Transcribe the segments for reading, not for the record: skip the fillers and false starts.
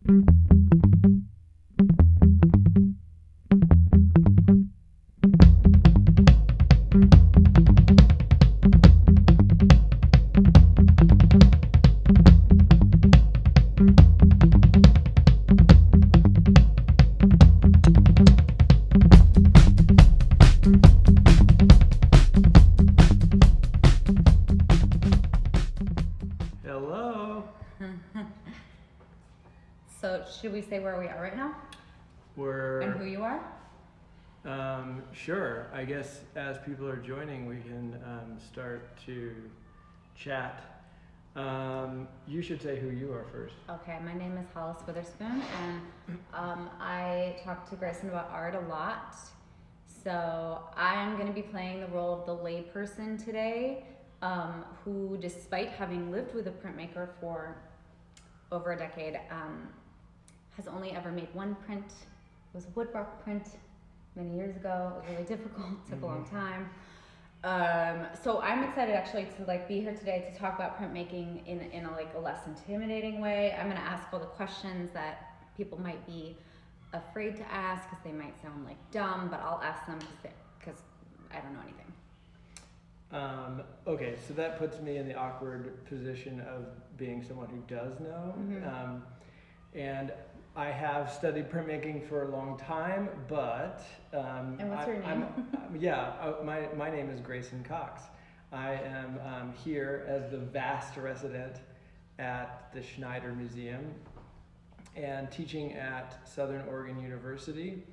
So should we say where we are right now? And who you are? Sure. I guess as people are joining, we can start to chat. You should say who you are first. Okay, my name is Hollis Witherspoon, and I talk to Grayson about art a lot. So I'm going to be playing the role of the layperson today, who, despite having lived with a printmaker for over a decade, has only ever made one print. It was a woodblock print many years ago. It was really difficult, took a long time. So I'm excited actually to be here today to talk about printmaking in a less intimidating way. I'm going to ask all the questions that people might be afraid to ask because they might sound like dumb, but I'll ask them because I don't know anything. Okay, so that puts me in the awkward position of being someone who does know. Mm-hmm. And I have studied printmaking for a long time, but and what's your name? My name is Grayson Cox. I am here as the vast resident at the Schneider Museum and teaching at Southern Oregon University.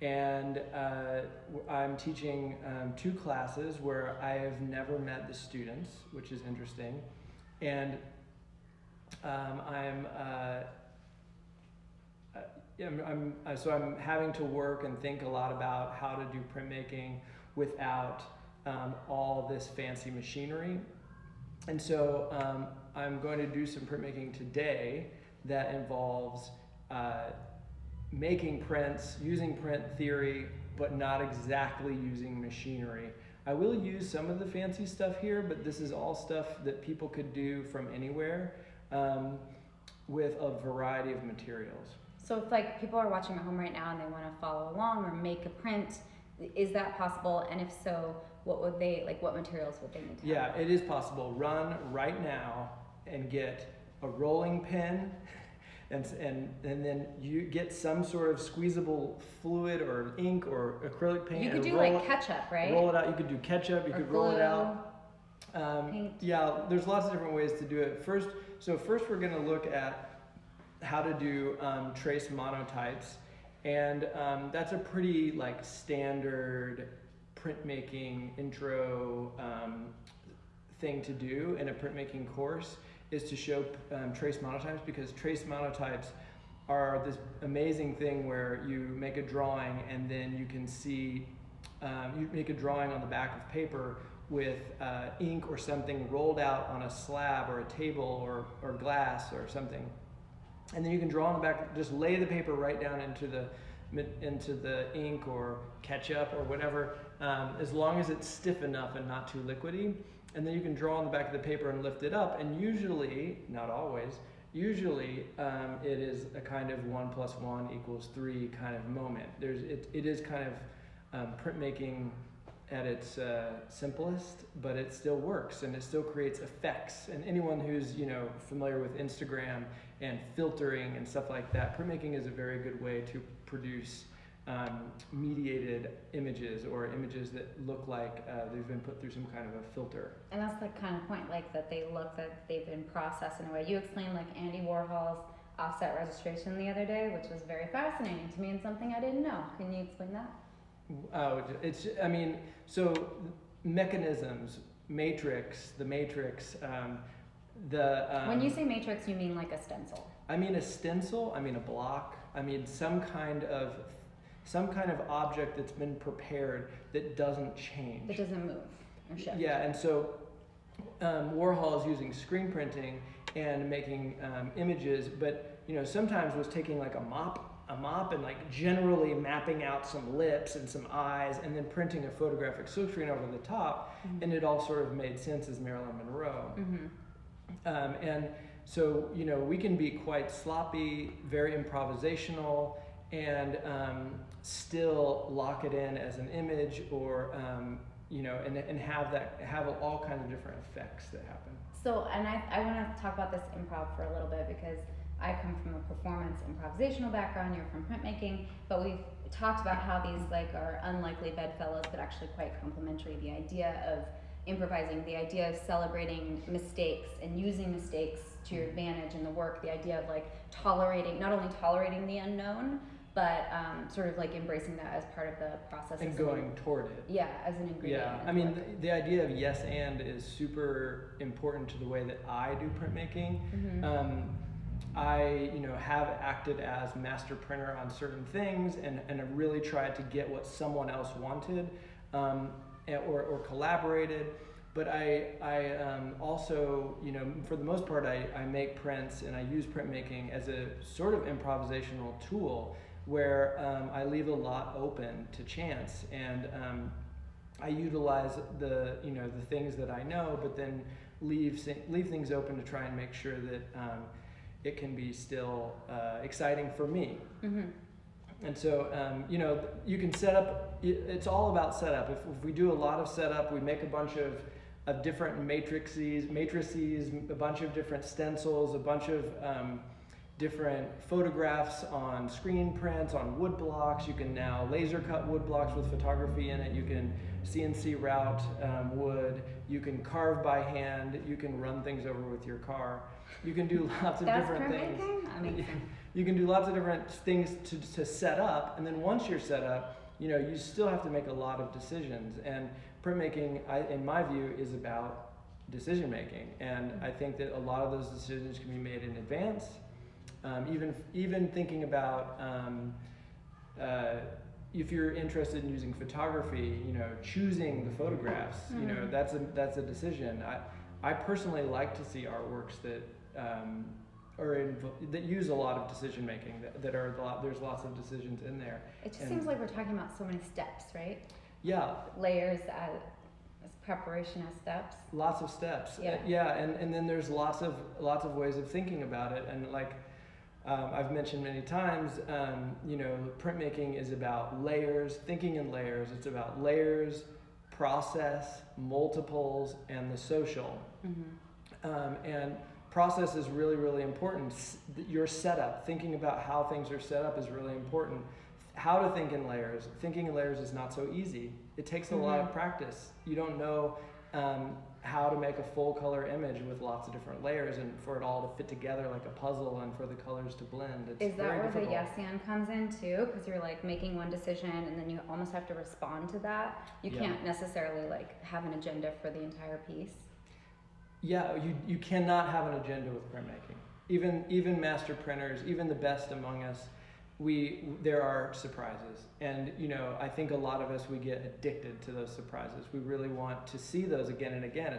And I'm teaching 2 classes where I have never met the students, which is interesting. And I'm having to work and think a lot about how to do printmaking without all this fancy machinery. And so I'm going to do some printmaking today that involves making prints, using print theory, but not exactly using machinery. I will use some of the fancy stuff here, but this is all stuff that people could do from anywhere with a variety of materials. So if people are watching at home right now and they want to follow along or make a print, is that possible? And if so, what materials would they need to have? Yeah, it is possible. Run right now and get a rolling pin and then you get some sort of squeezable fluid or ink or acrylic paint. You could do ketchup, right? Roll it out. You could do ketchup. You could roll it out. Paint. Yeah, there's lots of different ways to do it. First we're going to look at how to do trace monotypes, and that's a pretty standard printmaking intro thing to do in a printmaking course, is to show trace monotypes, because trace monotypes are this amazing thing where you make a drawing and then you can see, you make a drawing on the back of paper with ink or something rolled out on a slab or a table or glass or something. And then you can draw on the back, just lay the paper right down into the ink or ketchup or whatever, as long as it's stiff enough and not too liquidy. And then you can draw on the back of the paper and lift it up. And usually, not always, it is a kind of 1 + 1 = 3 kind of moment. It is kind of printmaking at its simplest, but it still works and it still creates effects. And anyone who's familiar with Instagram and filtering and stuff like that, printmaking is a very good way to produce mediated images, or images that look like they've been put through some kind of a filter. And that's the kind of point, that they've been processed in a way. You explained Andy Warhol's offset registration the other day, which was very fascinating to me and something I didn't know. Can you explain that? So mechanisms, the matrix, when you say matrix, you mean a stencil? I mean a stencil, I mean a block, I mean some kind of object that's been prepared that doesn't change. That doesn't move or shift. Yeah, and so Warhol is using screen printing and making images, but sometimes was taking a mop and generally mapping out some lips and some eyes and then printing a photographic silkscreen over the top, and it all sort of made sense as Marilyn Monroe. Mm-hmm. so, you know, we can be quite sloppy, very improvisational, and still lock it in as an image, or you know, and have all kinds of different effects that happen. So, and I want to talk about this improv for a little bit, because I come from a performance improvisational background, you're from printmaking, but we've talked about how these like are unlikely bedfellows, but actually quite complementary. The idea of improvising, the idea of celebrating mistakes and using mistakes to your advantage in the work, the idea of like not only tolerating the unknown, but sort of like embracing that as part of the process. And going toward it. Yeah, as an ingredient. Yeah, I mean, the idea of yes and is super important to the way that I do printmaking. Mm-hmm. I, you know, have acted as master printer on certain things, and have really tried to get what someone else wanted, or collaborated. But I also, you know, for the most part, I make prints, and I use printmaking as a sort of improvisational tool, where I leave a lot open to chance, and I utilize the things that I know, but then leave things open to try and make sure that it can be still exciting for me. Mm-hmm. And so, you know, you can set up, it's all about setup. If we do a lot of setup, we make a bunch of different matrices, a bunch of different stencils, a bunch of different photographs on screen prints, on wood blocks. You can now laser cut wood blocks with photography in it. You can CNC route wood. You can carve by hand. You can run things over with your car. You can do lots of different things. Amazing. You can do lots of different things to set up, and then once you're set up, you know, you still have to make a lot of decisions. And printmaking, in my view, is about decision making. And I think that a lot of those decisions can be made in advance. Even thinking about if you're interested in using photography, you know, choosing the photographs, you know, that's a decision. I personally like to see artworks that that use a lot of decision making. There's lots of decisions in there. It just seems like we're talking about so many steps, right? Yeah. Layers as preparation as steps. Lots of steps. Yeah. Yeah, and then there's lots of ways of thinking about it, and like. I've mentioned many times, you know, printmaking is about layers, thinking in layers. It's about layers, process, multiples, and the social. Mm-hmm. And process is really, really important. Your setup, thinking about how things are set up is really important. How to think in layers. Thinking in layers is not so easy. It takes a lot of practice. You don't know how to make a full color image with lots of different layers, and for it all to fit together like a puzzle, and for the colors to blend. It's Is that very where difficult. the yes and comes in too? Because you're like making one decision and then you almost have to respond to that. You can't necessarily like have an agenda for the entire piece. Yeah, you cannot have an agenda with printmaking. Even master printers, even the best among us, there are surprises, and you know, I think a lot of us, we get addicted to those surprises. We really want to see those again and again.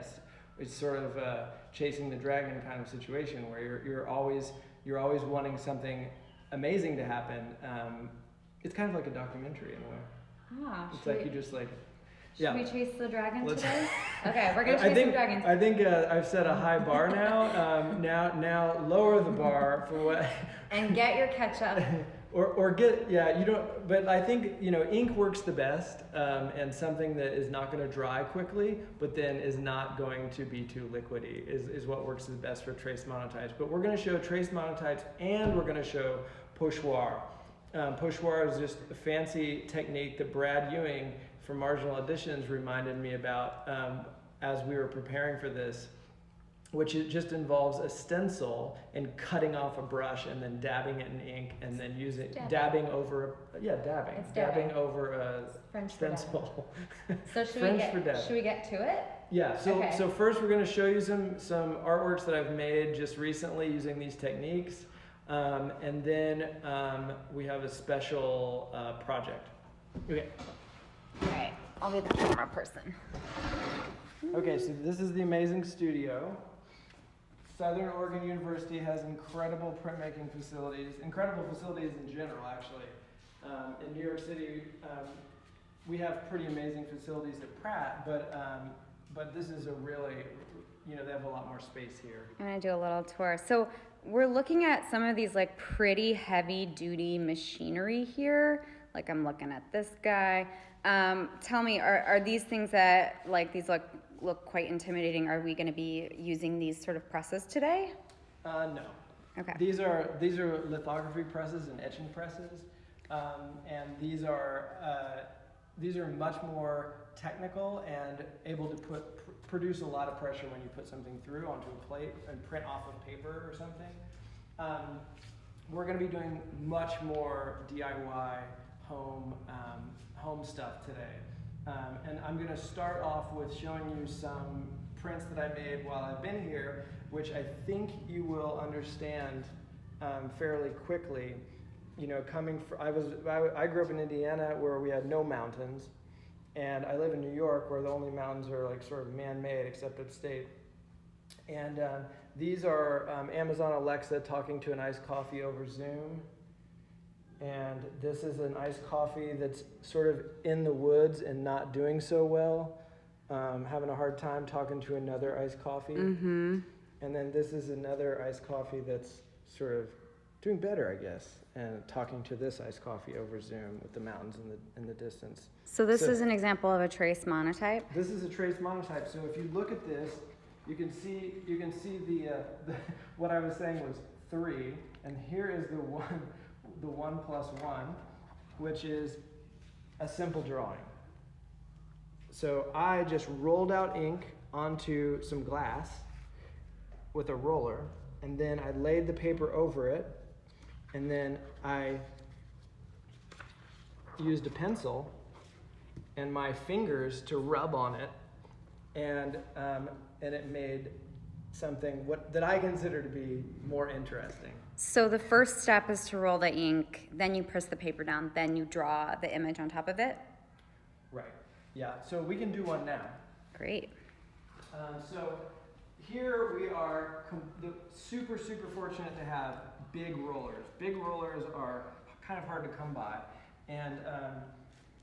It's sort of a chasing the dragon kind of situation, where you're always wanting something amazing to happen. It's kind of like a documentary in a way. It's like you just like. Should we chase the dragon today? Okay, we're gonna chase the dragon. I think I've set a high bar now. Now lower the bar for what. And get your ketchup. Or get, you don't, but I think, you know, ink works the best, and something that is not going to dry quickly, but then is not going to be too liquidy is what works the best for trace monotypes. But we're going to show trace monotypes, and we're going to show pochoir. Pochoir is just a fancy technique that Brad Ewing from Marginal Editions reminded me about as we were preparing for this, which it just involves a stencil and cutting off a brush and then dabbing it in ink and then dabbing over over a French stencil. So should we get to it? Yeah. So first we're going to show you some artworks that I've made just recently using these techniques, and then we have a special project. Okay. All right. I'll be the camera person. Okay. So this is the amazing studio. Southern Oregon University has incredible printmaking facilities, incredible facilities in general, actually. In New York City, we have pretty amazing facilities at Pratt, but this is a really you know, they have a lot more space here. I'm gonna do a little tour. So we're looking at some of these like pretty heavy duty machinery here. Like I'm looking at this guy. Tell me, are these things that like these look quite intimidating? Are we gonna be using these sort of presses today? No. Okay. These are lithography presses and etching presses, and these are much more technical and able to produce a lot of pressure when you put something through onto a plate and print off of paper or something. We're going to be doing much more DIY home stuff today, and I'm going to start off with showing you some prints that I made while I've been here, which I think you will understand fairly quickly. You know, I grew up in Indiana where we had no mountains, and I live in New York where the only mountains are like sort of man-made except upstate. And these are Amazon Alexa talking to an iced coffee over Zoom. And this is an iced coffee that's sort of in the woods and not doing so well, having a hard time talking to another iced coffee. Mm-hmm. And then this is another iced coffee that's sort of doing better, I guess, and talking to this iced coffee over Zoom with the mountains in the distance. So this is an example of a trace monotype? This is a trace monotype. So if you look at this, you can see the what I was saying was 3, and here is the 1 plus 1, which is a simple drawing. So I just rolled out ink onto some glass with a roller, and then I laid the paper over it, and then I used a pencil and my fingers to rub on it, and it made something that I consider to be more interesting. So the first step is to roll the ink, then you press the paper down, then you draw the image on top of it? Right, yeah, so we can do one now. Great. So here we are super fortunate to have big rollers. Big rollers are kind of hard to come by and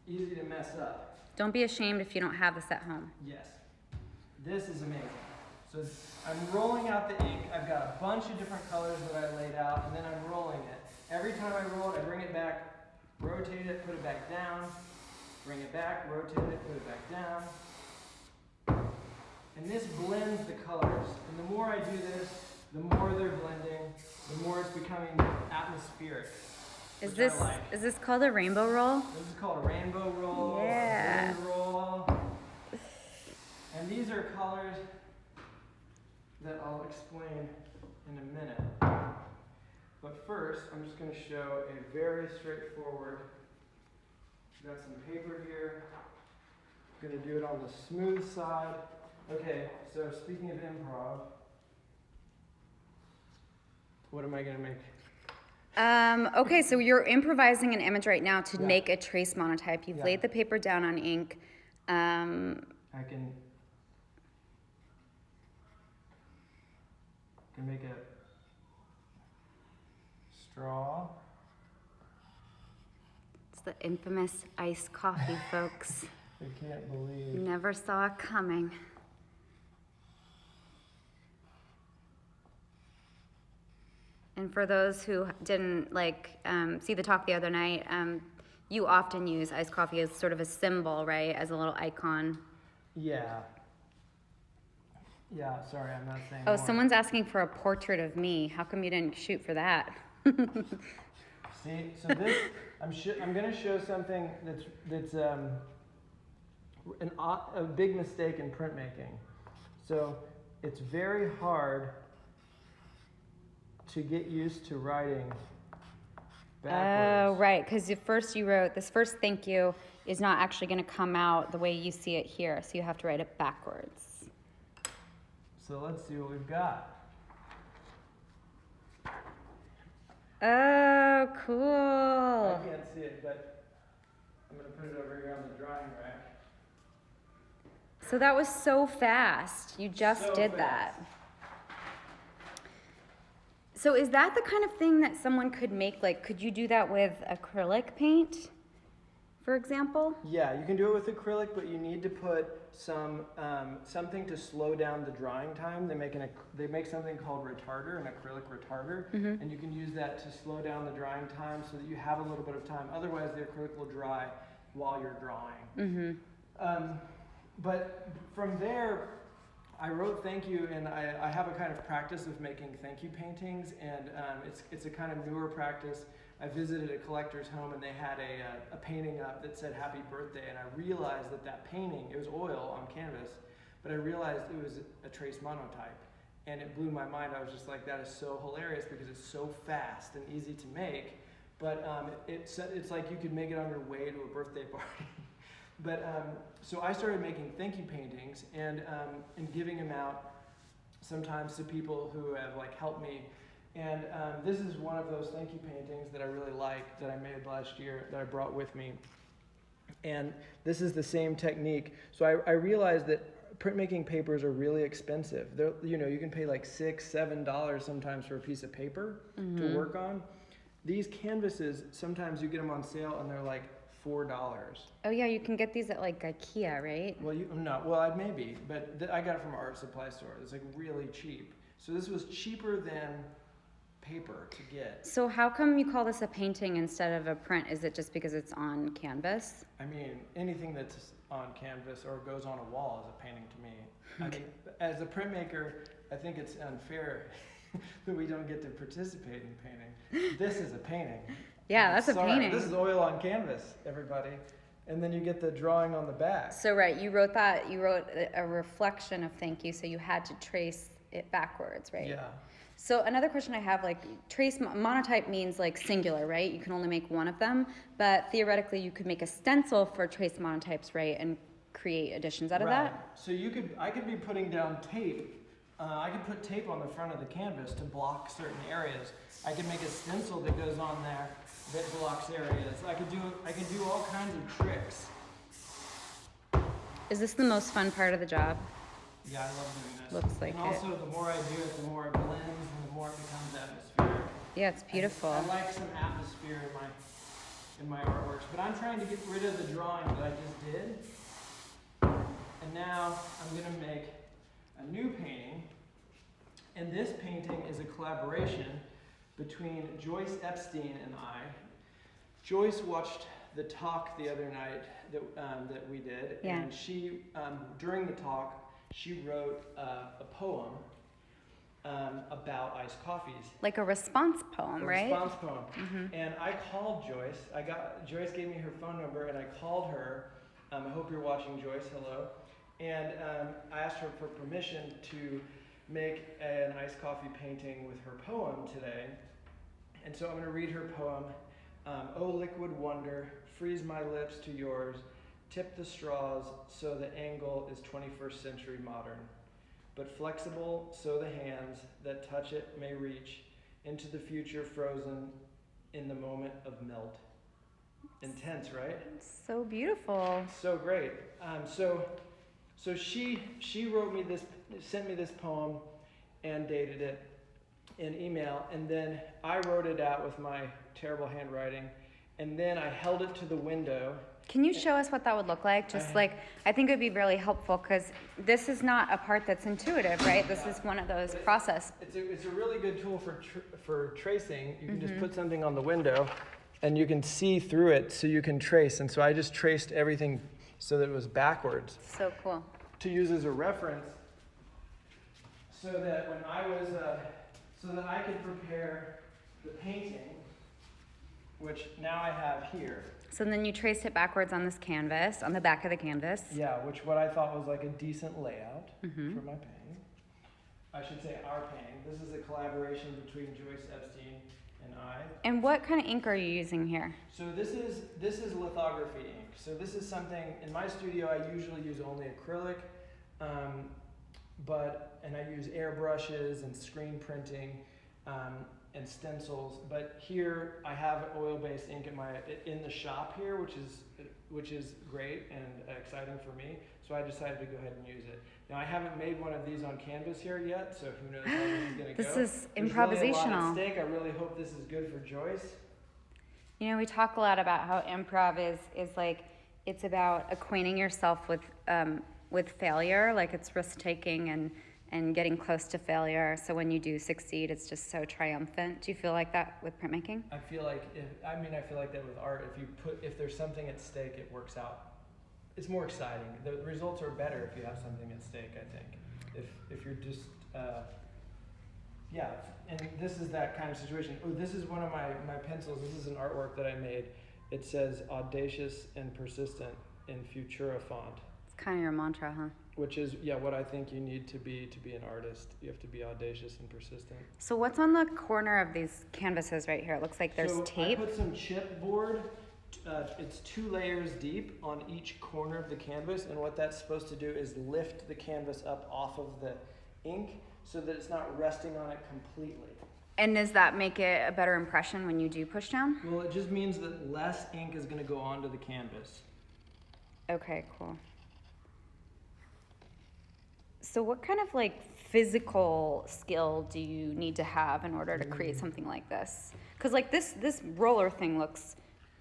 easy to mess up. Don't be ashamed if you don't have this at home. Yes, this is amazing. So I'm rolling out the ink. I've got a bunch of different colors that I laid out, and then I'm rolling it. Every time I roll it, I bring it back, rotate it, put it back down, bring it back, rotate it, put it back down. And this blends the colors. And the more I do this, the more they're blending, the more it's becoming atmospheric. Is this called a rainbow roll? This is called a rainbow roll, yeah. A blend roll. And these are colors that I'll explain in a minute. But first, I'm just going to show a very straightforward, got some paper here. I'm going to do it on the smooth side. Okay, so speaking of improv, what am I going to make? Okay, so you're improvising an image right now to make a trace monotype. You've laid the paper down on ink. I can make a straw. It's the infamous iced coffee, folks. I can't believe. Never saw it coming. And for those who didn't see the talk the other night, you often use iced coffee as sort of a symbol, right? As a little icon. Yeah. Yeah, sorry, I'm not saying Oh, more. someone's asking for a portrait of me. How come you didn't shoot for that? See, so this, I'm going to show something that's a big mistake in printmaking. So it's very hard to get used to writing backwards. Oh, right, because first you wrote, this first thank you is not actually going to come out the way you see it here, so you have to write it backwards. So let's see what we've got. Oh, cool. I can't see it, but I'm going to put it over here on the drying rack. So that was so fast. You just did that. So is that the kind of thing that someone could make? Like, could you do that with acrylic paint, for example? Yeah, you can do it with acrylic, but you need to put some something to slow down the drying time. They make something called retarder, an acrylic retarder, and you can use that to slow down the drying time so that you have a little bit of time. Otherwise, the acrylic will dry while you're drawing. But from there, I wrote thank you, and I have a kind of practice of making thank you paintings, and it's a kind of newer practice. I visited a collector's home, and they had a painting up that said happy birthday, and I realized that painting, it was oil on canvas, but I realized it was a trace monotype, and it blew my mind. I was just like, that is so hilarious because it's so fast and easy to make, but it's like you could make it on your way to a birthday party. But so I started making thank you paintings and giving them out sometimes to people who have like helped me. And this is one of those thank you paintings that I really like that I made last year that I brought with me. And this is the same technique. So I realized that printmaking papers are really expensive. They're, you can pay like $6, $7 sometimes for a piece of paper to work on. These canvases, sometimes you get them on sale and they're like $4. Oh yeah, you can get these at like IKEA, right? Well, maybe, but I got it from an art supply store. It's like really cheap. So this was cheaper than paper to get. So how come you call this a painting instead of a print? Is it just because it's on canvas? I mean, anything that's on canvas or goes on a wall is a painting to me. Okay. I mean, as a printmaker, I think it's unfair that we don't get to participate in painting. This is a painting. Yeah, that's a painting. This is oil on canvas, everybody. And then you get the drawing on the back. So right, you wrote a reflection of thank you, so you had to trace it backwards, right? Yeah. So another question I have, like monotype means like singular, right? You can only make one of them, but theoretically you could make a stencil for trace monotypes, right? And create additions out of that? So I could be putting down tape. I could put tape on the front of the canvas to block certain areas. I could make a stencil that goes on there that blocks areas. I could do all kinds of tricks. Is this the most fun part of the job? Yeah, I love doing this. Looks like it. And also, the more I do it, the more it blends and the more it becomes atmospheric. Yeah, it's beautiful. I like some atmosphere in my artworks, but I'm trying to get rid of the drawing that I just did. And now I'm going to make a new painting. And this painting is a collaboration between Joyce Epstein and I. Joyce watched the talk the other night that we did, and she, during the talk, she wrote a poem about iced coffees. Like a response poem, right? A response poem. And I called Joyce. Joyce gave me her phone number, and I called her. I hope you're watching, Joyce. Hello. And I asked her for permission to make an iced coffee painting with her poem today. And so I'm going to read her poem. Oh, liquid wonder, freeze my lips to yours, tip the straws so the angle is 21st century modern, but flexible so the hands that touch it may reach into the future frozen in the moment of melt. Intense, right? So beautiful. So great. So she wrote me this, sent me this poem and dated it in email, and then I wrote it out with my terrible handwriting, and then I held it to the window. Can you show us what that would look like? Just I think it would be really helpful because this is not a part that's intuitive, right? This is one of those process. It's a really good tool for tracing. You can just put something on the window, and you can see through it, so you can trace. And so I just traced everything so that it was backwards. So cool. To use as a reference, so that when I was, so that I could prepare the painting, which now I have here. So then you traced it backwards on this canvas, on the back of the canvas. Yeah, what I thought was like a decent layout for my painting. I should say our painting. This is a collaboration between Joyce Epstein and I. And what kind of ink are you using here? So this is lithography ink. So this is something, in my studio I usually use only acrylic, and I use airbrushes and screen printing and stencils. But here I have oil-based ink in the shop here, which is great and exciting for me. So I decided to go ahead and use it. Now I haven't made one of these on canvas here yet, so who knows how this is going to go. This is There's improvisational. Really a lot at stake. I really hope this is good for Joyce. You know, we talk a lot about how improv is like, it's about acquainting yourself with failure, like it's risk taking and getting close to failure. So when you do succeed, it's just so triumphant. Do you feel like that with printmaking? I feel like I feel like that with art. If there's something at stake, it works out. It's more exciting. The results are better if you have something at stake, I think. If you're just yeah, and this is that kind of situation. Oh, this is one of my pencils. This is an artwork that I made. It says audacious and persistent in Futura font. It's kind of your mantra, huh? Which is, yeah, what I think you need to be an artist. You have to be audacious and persistent. So what's on the corner of these canvases right here? It looks like there's tape. I put some chipboard. It's 2 layers deep on each corner of the canvas, and what that's supposed to do is lift the canvas up off of the ink so that it's not resting on it completely. And does that make it a better impression when you do push down? Well, it just means that less ink is going to go onto the canvas. Okay, cool. So what kind of like physical skill do you need to have in order to create something like this? Because like this roller thing looks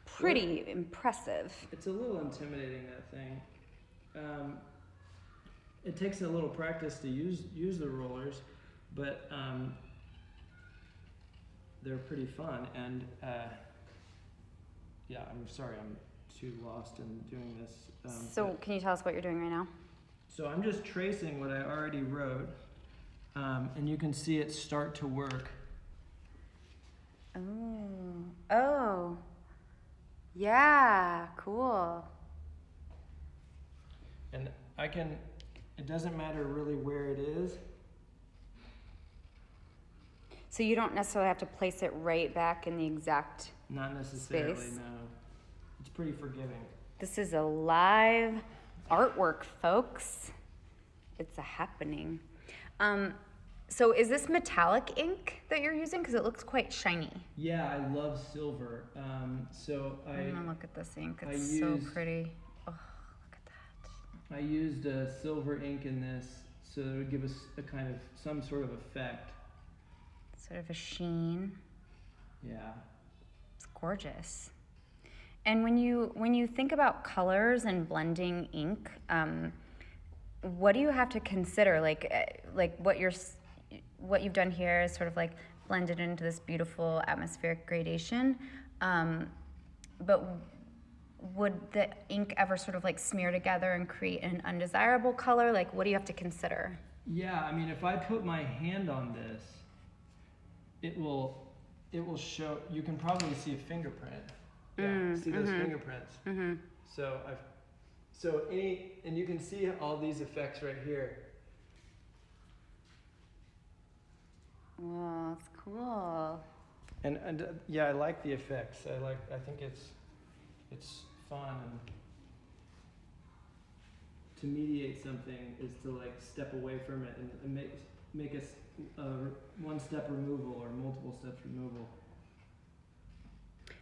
pretty impressive. It's a little intimidating, that thing. It takes a little practice to use the rollers, but they're pretty fun. And yeah, I'm sorry, I'm too lost in doing this. So can you tell us what you're doing right now? So I'm just tracing what I already wrote, and you can see it start to work. Oh, yeah, cool. And it doesn't matter really where it is. So you don't necessarily have to place it right back in the exact Not necessarily, space. no. It's pretty forgiving. This is a live artwork, folks. It's a happening. So is this metallic ink that you're using? Because it looks quite shiny. Yeah, I love silver. So I'm gonna look at this ink. It's so pretty. Oh, look at that. I used a silver ink in this, so it would give us a kind of some sort of effect. Sort of a sheen. Yeah. It's gorgeous. And when you think about colors and blending ink, what do you have to consider? Like what you've done here is sort of like blended into this beautiful atmospheric gradation. But would the ink ever sort of like smear together and create an undesirable color? Like, what do you have to consider? Yeah, I mean, if I put my hand on this, it will show. You can probably see a fingerprint. Yeah, see those fingerprints. Mm-hmm. And you can see all these effects right here. Wow, that's cool. And yeah, I like the effects. I think it's fun, and to mediate something is to like step away from it and make a one step removal or multiple steps removal.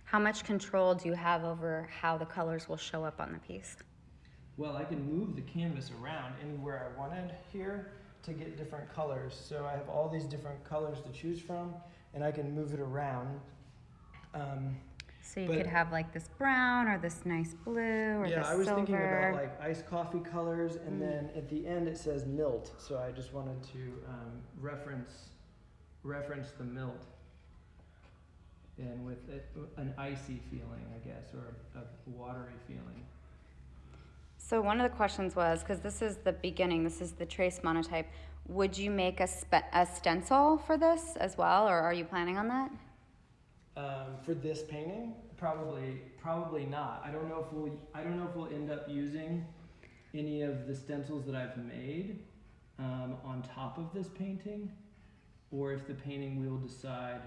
How much control do you have over how the colors will show up on the piece? Well, I can move the canvas around anywhere I wanted here to get different colors. So I have all these different colors to choose from, and I can move it around. So you could have like this brown or this nice blue or this silver. Yeah, I was thinking about like iced coffee colors, and then at the end it says milt. So I just wanted to reference the milt, and with an icy feeling, I guess, or a watery feeling. So one of the questions was, because this is the beginning, this is the trace monotype, would you make a stencil for this as well, or are you planning on that? For this painting, probably not. I don't know if we'll end up using any of the stencils that I've made on top of this painting, or if the painting we'll decide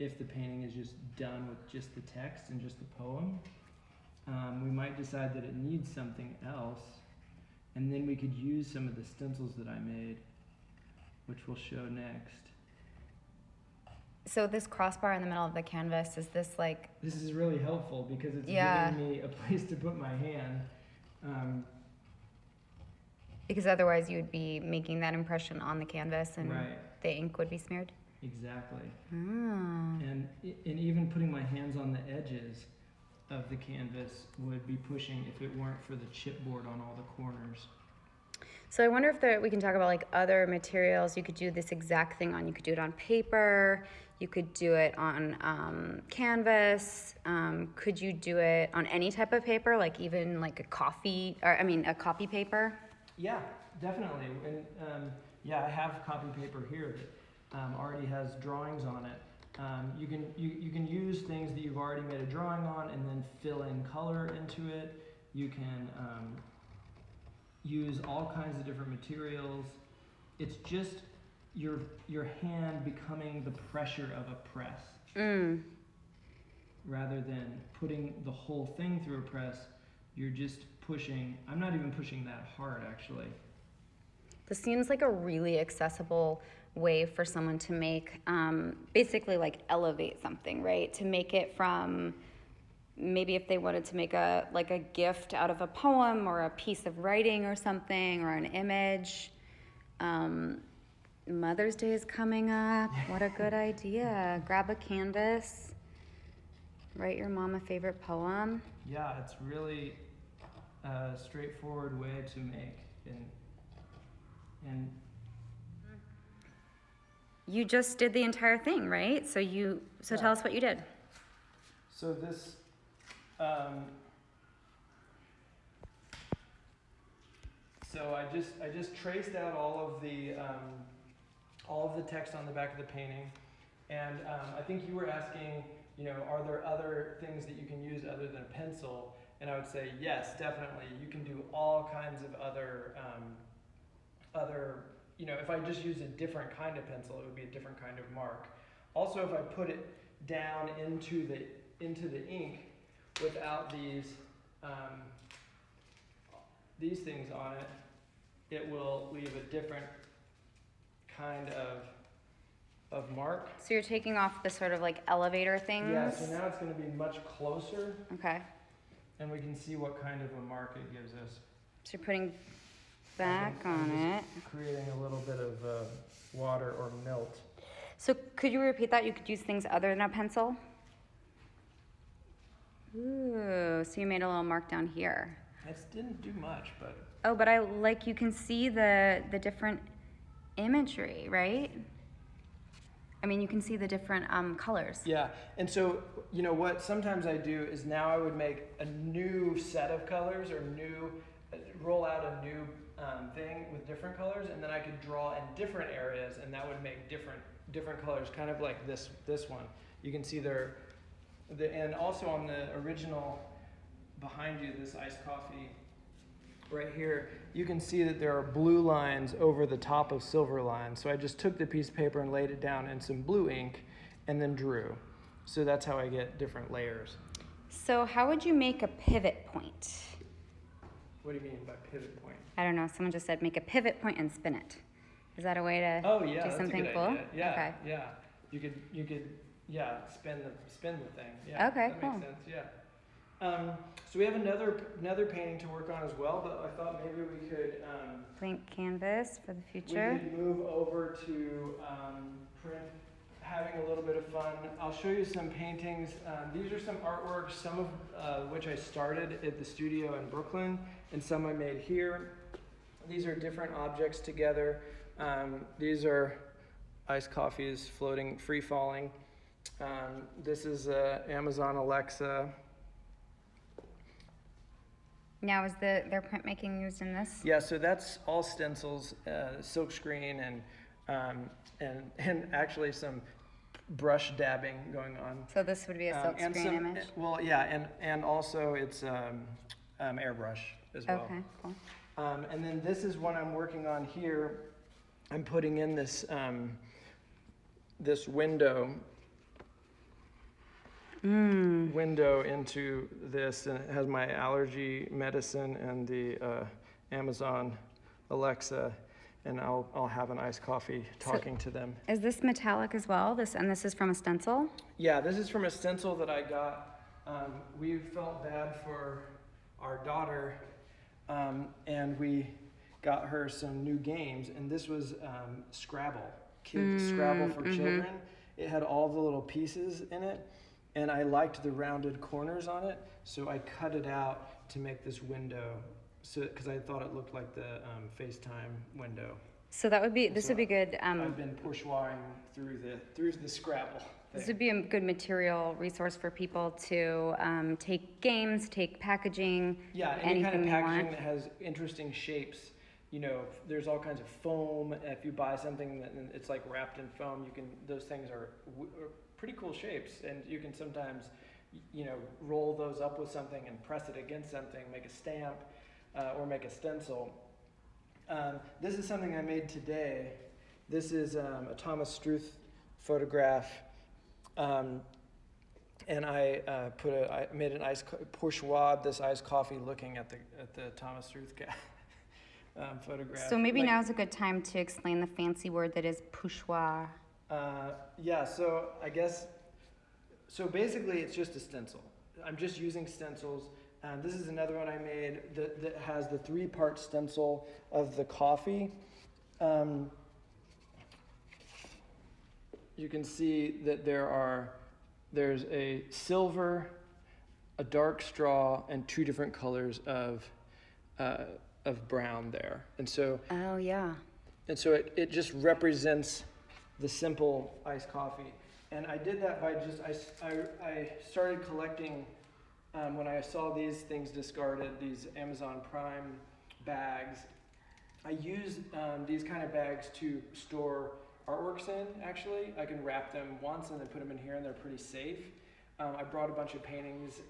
if the painting is just done with just the text and just the poem. We might decide that it needs something else, and then we could use some of the stencils that I made, which we'll show next. So this crossbar in the middle of the canvas, is this like... This is really helpful because it's giving me a place to put my hand. Because otherwise you would be making that impression on the canvas and the ink would be smeared? Exactly. Mm. And even putting my hands on the edges of the canvas would be pushing if it weren't for the chipboard on all the corners. So I wonder if we can talk about like other materials you could do this exact thing on. You could do it on paper. You could do it on canvas. Could you do it on any type of paper, like even like a copy paper? Yeah, definitely. And yeah, I have copy paper here that already has drawings on it. You can use things that you've already made a drawing on and then fill in color into it. You can use all kinds of different materials. It's just your hand becoming the pressure of a press. Rather than putting the whole thing through a press, you're just pushing. I'm not even pushing that hard, actually. This seems like a really accessible way for someone to make, basically like elevate something, right? To make it from, maybe if they wanted to make a gift out of a poem or a piece of writing or something or an image. Mother's Day is coming up. What a good idea. Grab a canvas, write your mom a favorite poem. Yeah, it's really a straightforward way to make. And you just did the entire thing, right? So tell us what you did. So this, so I just traced out all of the text on the back of the painting, and I think you were asking, are there other things that you can use other than a pencil? And I would say yes, definitely. You can do all kinds of other, if I just use a different kind of pencil, it would be a different kind of mark. Also, if I put it down into the ink without these things on it, it will leave a different kind of mark. So you're taking off the sort of like elevator things? Yeah, so now it's going to be much closer. Okay. And we can see what kind of a mark it gives us. So you're putting back on it. Creating a little bit of water or melt. So could you repeat that? You could use things other than a pencil? Ooh, so you made a little mark down here. It didn't do much, but... Oh, but you can see the different imagery, right? I mean, you can see the different colors. Yeah, and so, what sometimes I do is now I would make a new set of colors or roll out a new thing with different colors, and then I could draw in different areas, and that would make different colors, kind of like this one. You can see and also on the original behind you, this iced coffee right here, you can see that there are blue lines over the top of silver lines. So I just took the piece of paper and laid it down in some blue ink and then drew. So that's how I get different layers. So how would you make a pivot point? What do you mean by pivot point? I don't know. Someone just said make a pivot point and spin it. Is that a way to do something cool? Idea. Yeah, okay. Yeah. You could spin the thing. Yeah. Okay, that cool. makes sense. Yeah. So we have another painting to work on as well, but I thought maybe we could blank canvas for the future. We could move over to print, having a little bit of fun. I'll show you some paintings. These are some artworks, some of which I started at the studio in Brooklyn, and some I made here. These are different objects together. These are iced coffees floating, free falling. This is Amazon Alexa. Now, is their printmaking used in this? Yeah, so that's all stencils, silk screen, and actually some brush dabbing going on. So this would be a silk screen image? Well, yeah, and also it's airbrush as well. Okay, cool. And then this is what I'm working on here. I'm putting in this this window into this, and it has my allergy medicine and the Amazon Alexa, and I'll have an iced coffee talking to them. Is this metallic as well? This is from a stencil? Yeah, this is from a stencil that I got. We felt bad for our daughter, and we got her some new games, and this was Scrabble, Scrabble for children. It had all the little pieces in it. and I liked the rounded corners on it, so I cut it out to make this window, because I thought it looked like the FaceTime window. So that would be, this would be good. I've been bourgeoising through the Scrabble thing. This would be a good material resource for people to take games, take packaging, yeah, any kind of packaging that has interesting shapes. You know, there's all kinds of foam. If you buy something that it's like wrapped in foam, those things are pretty cool shapes, and you can sometimes, you know, roll those up with something and press it against something, make a stamp, or make a stencil. This is something I made today. This is a Thomas Struth photograph, and I made an pourchoir this iced coffee looking at the Thomas Struth guy. Photograph. So maybe now's a good time to explain the fancy word that is pourchoir. Yeah, so I guess, so basically it's just a stencil. I'm just using stencils. This is another one I made that has the 3-part stencil of the coffee. You can see that there's a silver, a dark straw, and 2 different colors of brown there. And so oh yeah. And so it just represents the simple iced coffee. And I did that by I started collecting when I saw these things discarded, these Amazon Prime bags. I use these kind of bags to store artworks in, actually. I can wrap them once and then put them in here, and they're pretty safe. I brought a bunch of paintings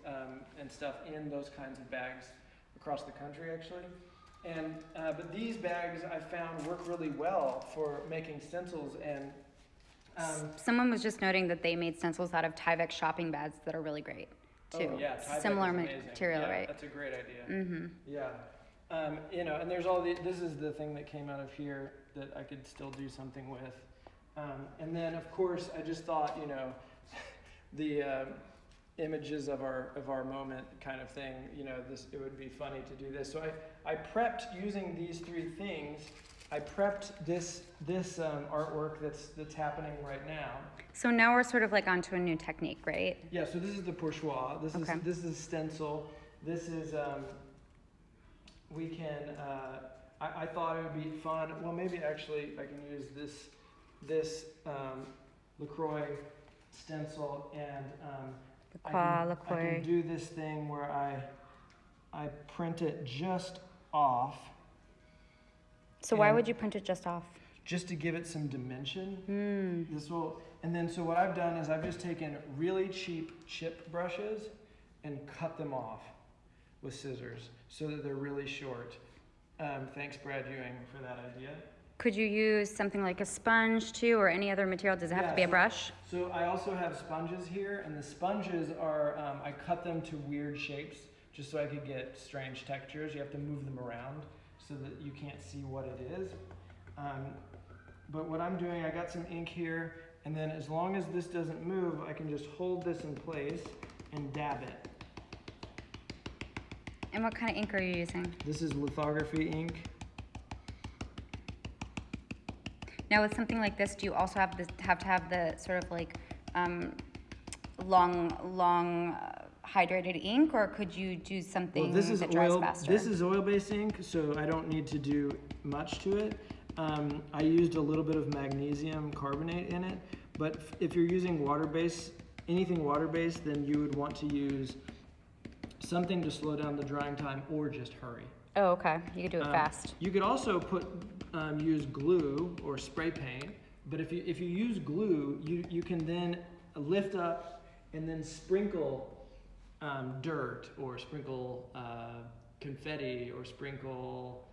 and stuff in those kinds of bags across the country, actually. And but these bags I found work really well for making stencils. And someone was just noting that they made stencils out of Tyvek shopping bags that are really great too. Oh yeah, Tyvek similar is amazing. material, yeah, right? That's a great idea. Mm-hmm. Yeah, you know, and there's all this is the thing that came out of here that I could still do something with. And then of course I just thought, you know, the images of our moment kind of thing, you know, it would be funny to do this. So I prepped using these 3 things. I prepped this artwork that's happening right now. So now we're sort of like onto a new technique, right? Yeah. So this is the pourchoir. This is stencil. This is we can. I thought it would be fun. Well, maybe actually I can use this LaCroix stencil, and I can do this thing where I print it just off. So why would you print it just off? Just to give it some dimension. And then so what I've done is I've just taken really cheap chip brushes and cut them off with scissors so that they're really short. Thanks, Brad Ewing, for that idea. Could you use something like a sponge too, or any other material? Does it have to be a brush? So I also have sponges here, and the sponges are, I cut them to weird shapes just so I could get strange textures. You have to move them around so that you can't see what it is. But what I'm doing, I got some ink here, and then as long as this doesn't move, I can just hold this in place and dab it. And what kind of ink are you using? This is Lithography Ink. Now with something like this, do you also have to have the sort of like long hydrated ink, or could you do something that dries faster? This is oil-based ink, so I don't need to do much to it. I used a little bit of magnesium carbonate in it, but if you're using anything water-based, then you would want to use something to slow down the drying time or just hurry. Oh, okay. You could do it fast. You could also use glue or spray paint, but if you use glue, you can then lift up and then sprinkle dirt, or sprinkle confetti, or sprinkle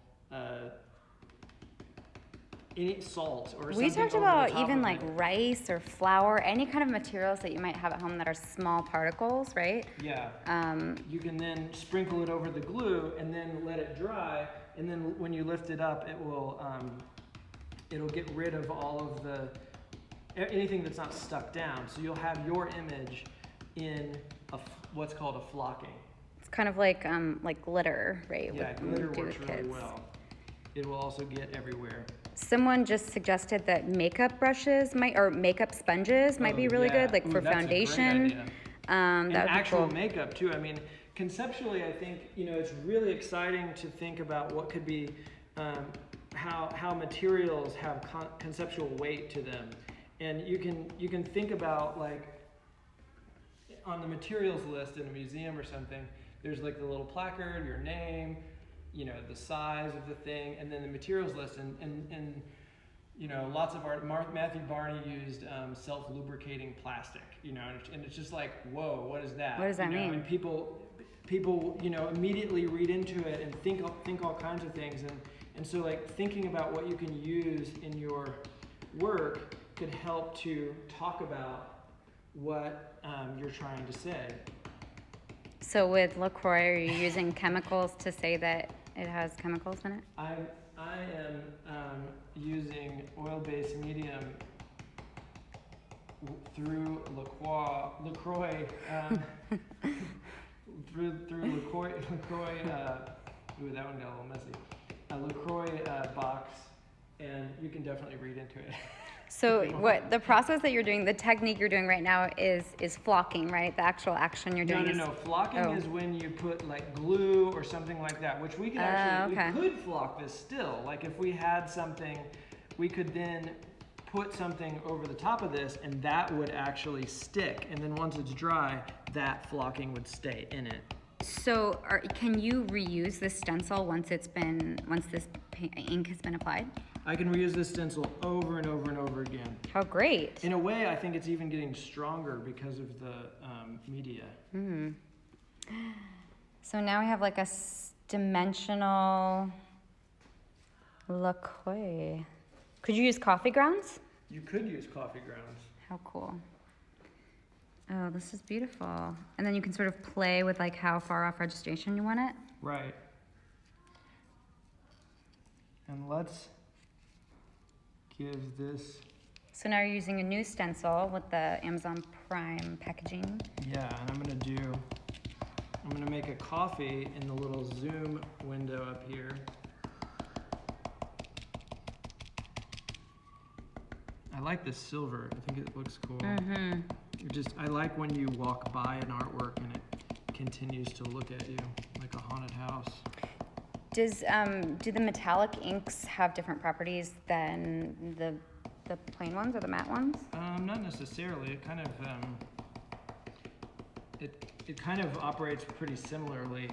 any salt or something. We talked about even like rice or flour, any kind of materials that you might have at home that are small particles, right? Yeah. You can then sprinkle it over the glue and then let it dry, and then when you lift it up, it will it'll get rid of all of anything that's not stuck down. So you'll have your image in what's called a flocking. It's kind of like glitter, right? Yeah, glitter works really well. It will also get everywhere. Someone just suggested that makeup sponges might be really good, like for foundation. And that would actual be cool. makeup too. I mean, conceptually, I think, you know, it's really exciting to think about what could be, how materials have conceptual weight to them. And you can think about, like, on the materials list in a museum or something, there's like the little placard, your name, you know, the size of the thing, and then the materials list. And you know, lots of art. Matthew Barney used self-lubricating plastic, you know, and it's just like, whoa, what is that? What does that mean? And people, you know, immediately read into it and think all kinds of things. And so, like, thinking about what you can use in your work could help to talk about what you're trying to say. So with LaCroix, are you using chemicals to say that it has chemicals in it? I am using oil-based medium through LaCroix through LaCroix. Ooh, that one got a little messy. A LaCroix box, and you can definitely read into it. So what the process that you're doing, the technique you're doing right now is flocking, right? The actual action you're doing. No. Flocking is when you put like glue or something like that, which we could actually, we could flock this still. Like if we had something, we could then put something over the top of this and that would actually stick. And then once it's dry, that flocking would stay in it. So can you reuse this stencil once this ink has been applied? I can reuse this stencil over and over and over again. How great. In a way, I think it's even getting stronger because of the media. Mm. So now we have like a dimensional LaCroix. Could you use coffee grounds? You could use coffee grounds. How cool. Oh, this is beautiful. And then you can sort of play with like how far off registration you want it. Right. And let's give this. So now you're using a new stencil with the Amazon Prime packaging. Yeah, and I'm gonna make a coffee in the little zoom window up here. I like this silver. I think it looks cool. Mm-hmm. I like when you walk by an artwork and it continues to look at you like a haunted house. Do the metallic inks have different properties than the plain ones or the matte ones? Not necessarily. It kind of it kind of operates pretty similarly.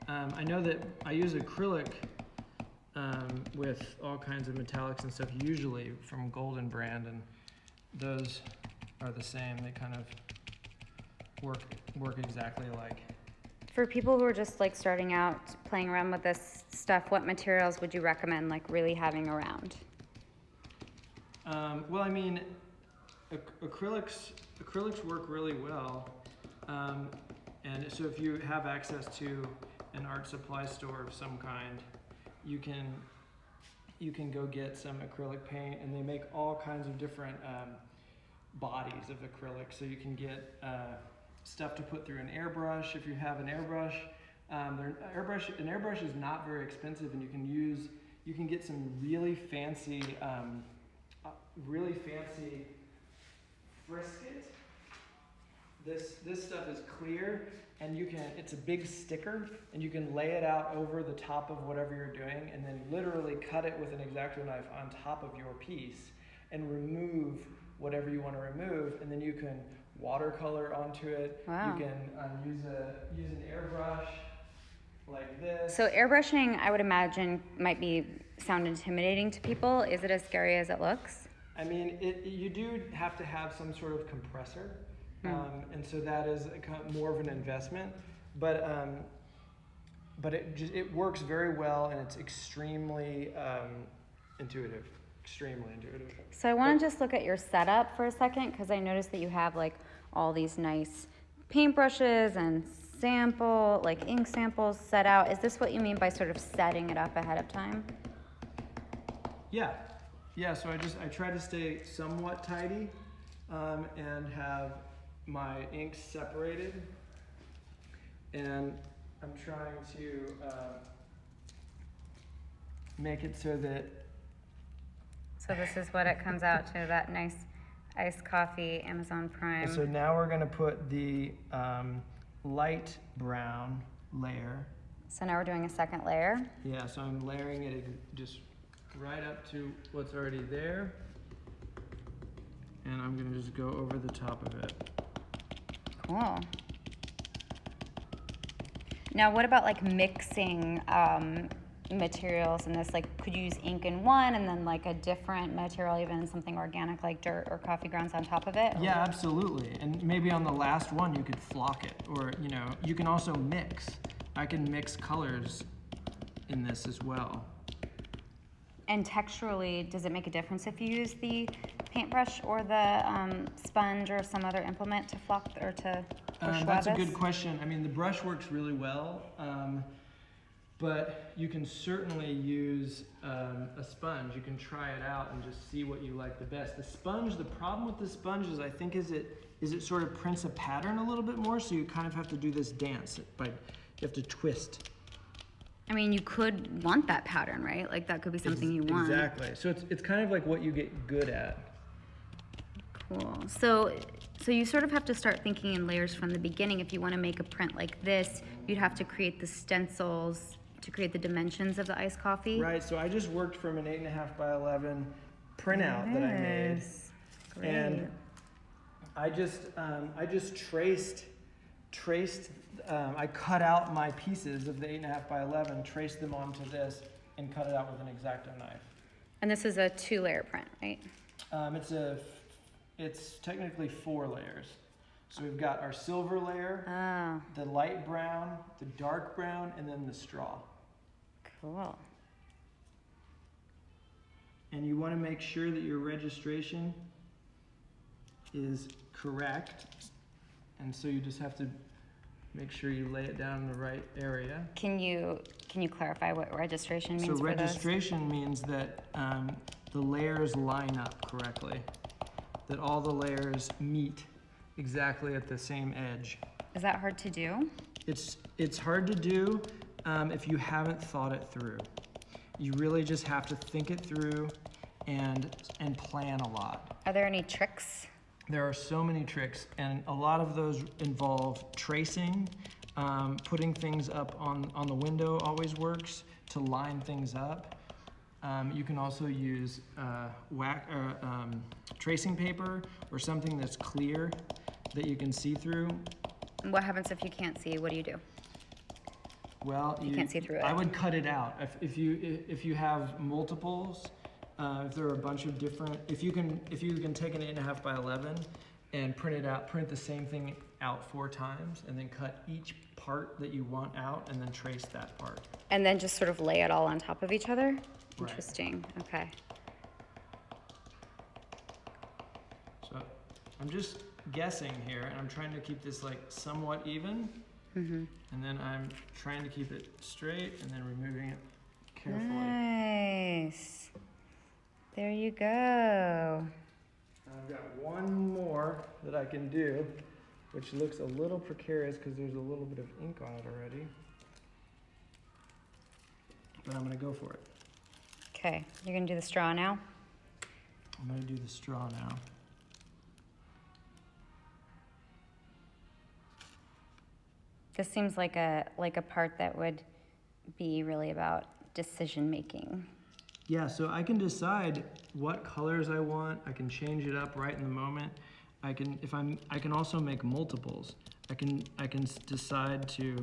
I know that I use acrylic with all kinds of metallics and stuff, usually from Golden Brand, and those are the same. They kind of work exactly alike. For people who are just like starting out playing around with this stuff, what materials would you recommend like really having around? Well, I mean, acrylics work really well, and so if you have access to an art supply store of some kind, you can go get some acrylic paint, and they make all kinds of different bodies of acrylic. So you can get stuff to put through an airbrush if you have an airbrush. An airbrush is not very expensive, and you can get some really fancy frisket. This stuff is clear, and it's a big sticker, and you can lay it out over the top of whatever you're doing, and then literally cut it with an X-Acto knife on top of your piece, and remove whatever you want to remove, and then you can watercolor onto it. Wow. You can use an airbrush like this. So airbrushing, I would imagine, might sound intimidating to people. Is it as scary as it looks? I mean, you do have to have some sort of compressor, and so that is more of an investment. But it works very well, and it's extremely intuitive. Extremely intuitive. So I want to just look at your setup for a second, because I noticed that you have like all these nice paintbrushes and ink samples set out. Is this what you mean by sort of setting it up ahead of time? Yeah, so I try to stay somewhat tidy and have my inks separated, and I'm trying to make it so that. So this is what it comes out to, that nice iced coffee, Amazon Prime. And so now we're gonna put the light brown layer. So now we're doing a second layer. Yeah, so I'm layering it just right up to what's already there. And I'm gonna just go over the top of it. Cool. Now what about like mixing materials in this? Like could you use ink in one and then like a different material, even something organic like dirt or coffee grounds on top of it? Yeah, absolutely. And maybe on the last one you could flock it, or you know, you can also mix. I can mix colors in this as well. And texturally, does it make a difference if you use the paintbrush or the sponge or some other implement to flock or to That's a good question. I mean, the brush works really well, but you can certainly use a sponge. You can try it out and just see what you like the best. The sponge, the problem with the sponge is I think is it sort of prints a pattern a little bit more, so you kind of have to do this dance. You have to twist. I mean, you could want that pattern, right? Like that could be something you want. Exactly. So it's kind of like what you get good at. Cool. So you sort of have to start thinking in layers from the beginning. If you want to make a print like this, you'd have to create the stencils to create the dimensions of the iced coffee. Right. So I just worked from an 8.5 by 11 printout that I made, Great. and I just traced. I cut out my pieces of the 8.5 by 11, traced them onto this, and cut it out with an X-Acto knife. And this is a 2-layer print, right? It's technically 4 layers. So we've got our silver layer, the light brown, the dark brown, and then the straw. Cool. And you want to make sure that your registration is correct. And so you just have to make sure you lay it down in the right area. Can you clarify what registration means? So registration means that the layers line up correctly, that all the layers meet exactly at the same edge. Is that hard to do? It's hard to do if you haven't thought it through. You really just have to think it through and plan a lot. Are there any tricks? There are so many tricks, and a lot of those involve tracing. Putting things up on the window always works to line things up. You can also use tracing paper or something that's clear that you can see through. What happens if you can't see? What do you do? Well, you can't see through it. I would cut it out. If you have multiples, if there are a bunch of different, if you can take an 8.5 by 11 and print the same thing out 4 times, and then cut each part that you want out, and then trace that part. And then just sort of lay it all on top of each other? Right. Interesting. Okay. So I'm just guessing here, and I'm trying to keep this like somewhat even. Mm-hmm. And then I'm trying to keep it straight, and then removing it carefully. Nice. There you go. I've got one more that I can do, which looks a little precarious because there's a little bit of ink on it already. But I'm going to go for it. Okay, you're going to do the straw now? I'm going to do the straw now. This seems like a part that would be really about decision making. Yeah, so I can decide what colors I want. I can change it up right in the moment. I can also make multiples. I can decide to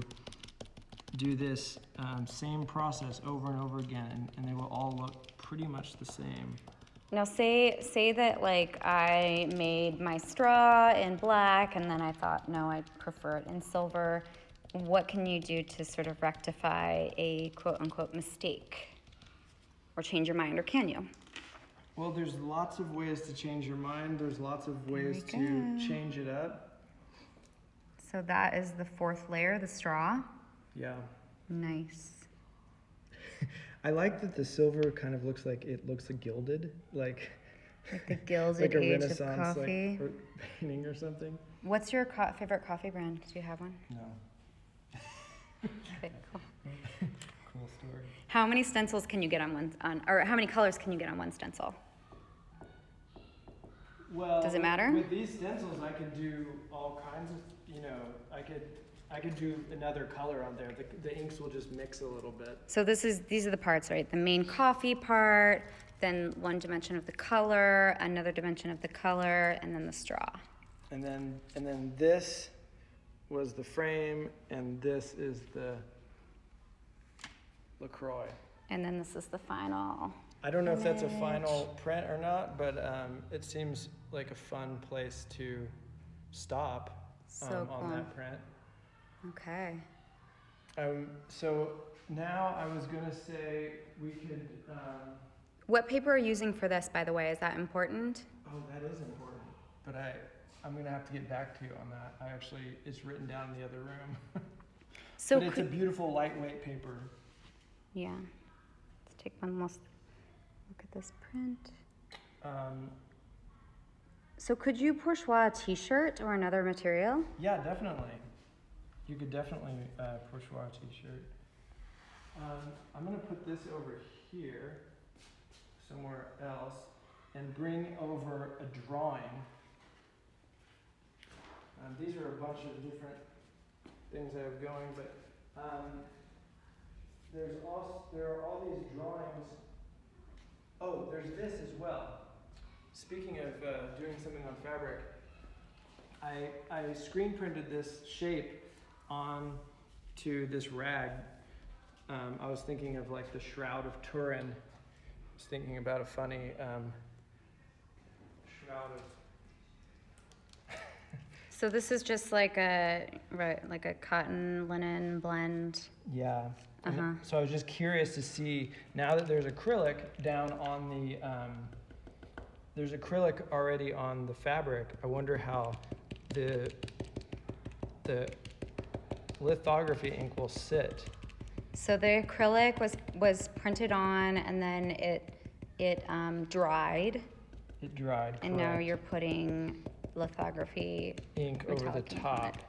do this same process over and over again, and they will all look pretty much the same. Now say that like I made my straw in black, and then I thought, no, I prefer it in silver. What can you do to sort of rectify a quote-unquote mistake? Or change your mind, or can you? Well, there's lots of ways to change your mind. There's lots of ways to change it up. So that is the 4th layer, the straw. Yeah. Nice. I like that the silver kind of looks like gilded, like the gilded like a age Renaissance, of coffee. like, or painting or something. What's your favorite coffee brand? Do you have one? No. Okay, cool. Cool story. How many stencils can you get on one, or how many colors can you get on one stencil? Well, Does it matter? With these stencils, I could do all kinds of, I could do another color on there. The inks will just mix a little bit. So these are the parts, right? The main coffee part, then one dimension of the color, another dimension of the color, and then the straw. And then this was the frame, and this is the LaCroix. And then this is the final. I don't know if that's a final print or not, but it seems like a fun place to stop So cool. on that print. Okay. So now I was gonna say we could. What paper are you using for this, by the way? Is that important? Oh, that is important. But I'm gonna have to get back to you on that. It's written down in the other room. So but it's a beautiful lightweight paper. Yeah. Let's take one last look at this print. So could you bourgeois a t-shirt or another material? Yeah, definitely. You could definitely bourgeois a t-shirt. I'm gonna put this over here, somewhere else, and bring over a drawing. These are a bunch of different things I have going, but there are all these drawings. Oh, there's this as well. Speaking of doing something on fabric, I screen printed this shape onto this rag. I was thinking of like the Shroud of Turin. I was thinking about a funny shroud of. So this is just like a cotton linen blend. Yeah. So I was just curious to see, now that there's acrylic down on the, there's acrylic already on the fabric, I wonder how the lithography ink will sit. So the acrylic was printed on, and then it dried. It dried, and correct. now you're putting lithography ink over the metallic ink on top. it.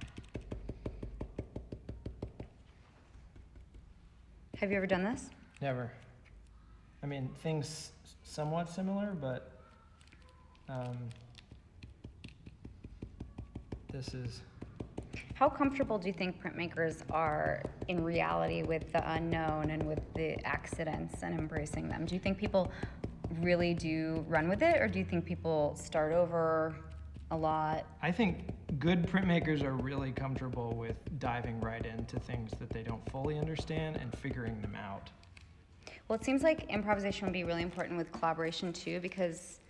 Have you ever done this? Never. I mean, things somewhat similar, but this is. How comfortable do you think printmakers are in reality with the unknown and with the accidents and embracing them? Do you think people really do run with it, or do you think people start over a lot? I think good printmakers are really comfortable with diving right into things that they don't fully understand and figuring them out. Well, it seems like improvisation would be really important with collaboration too, because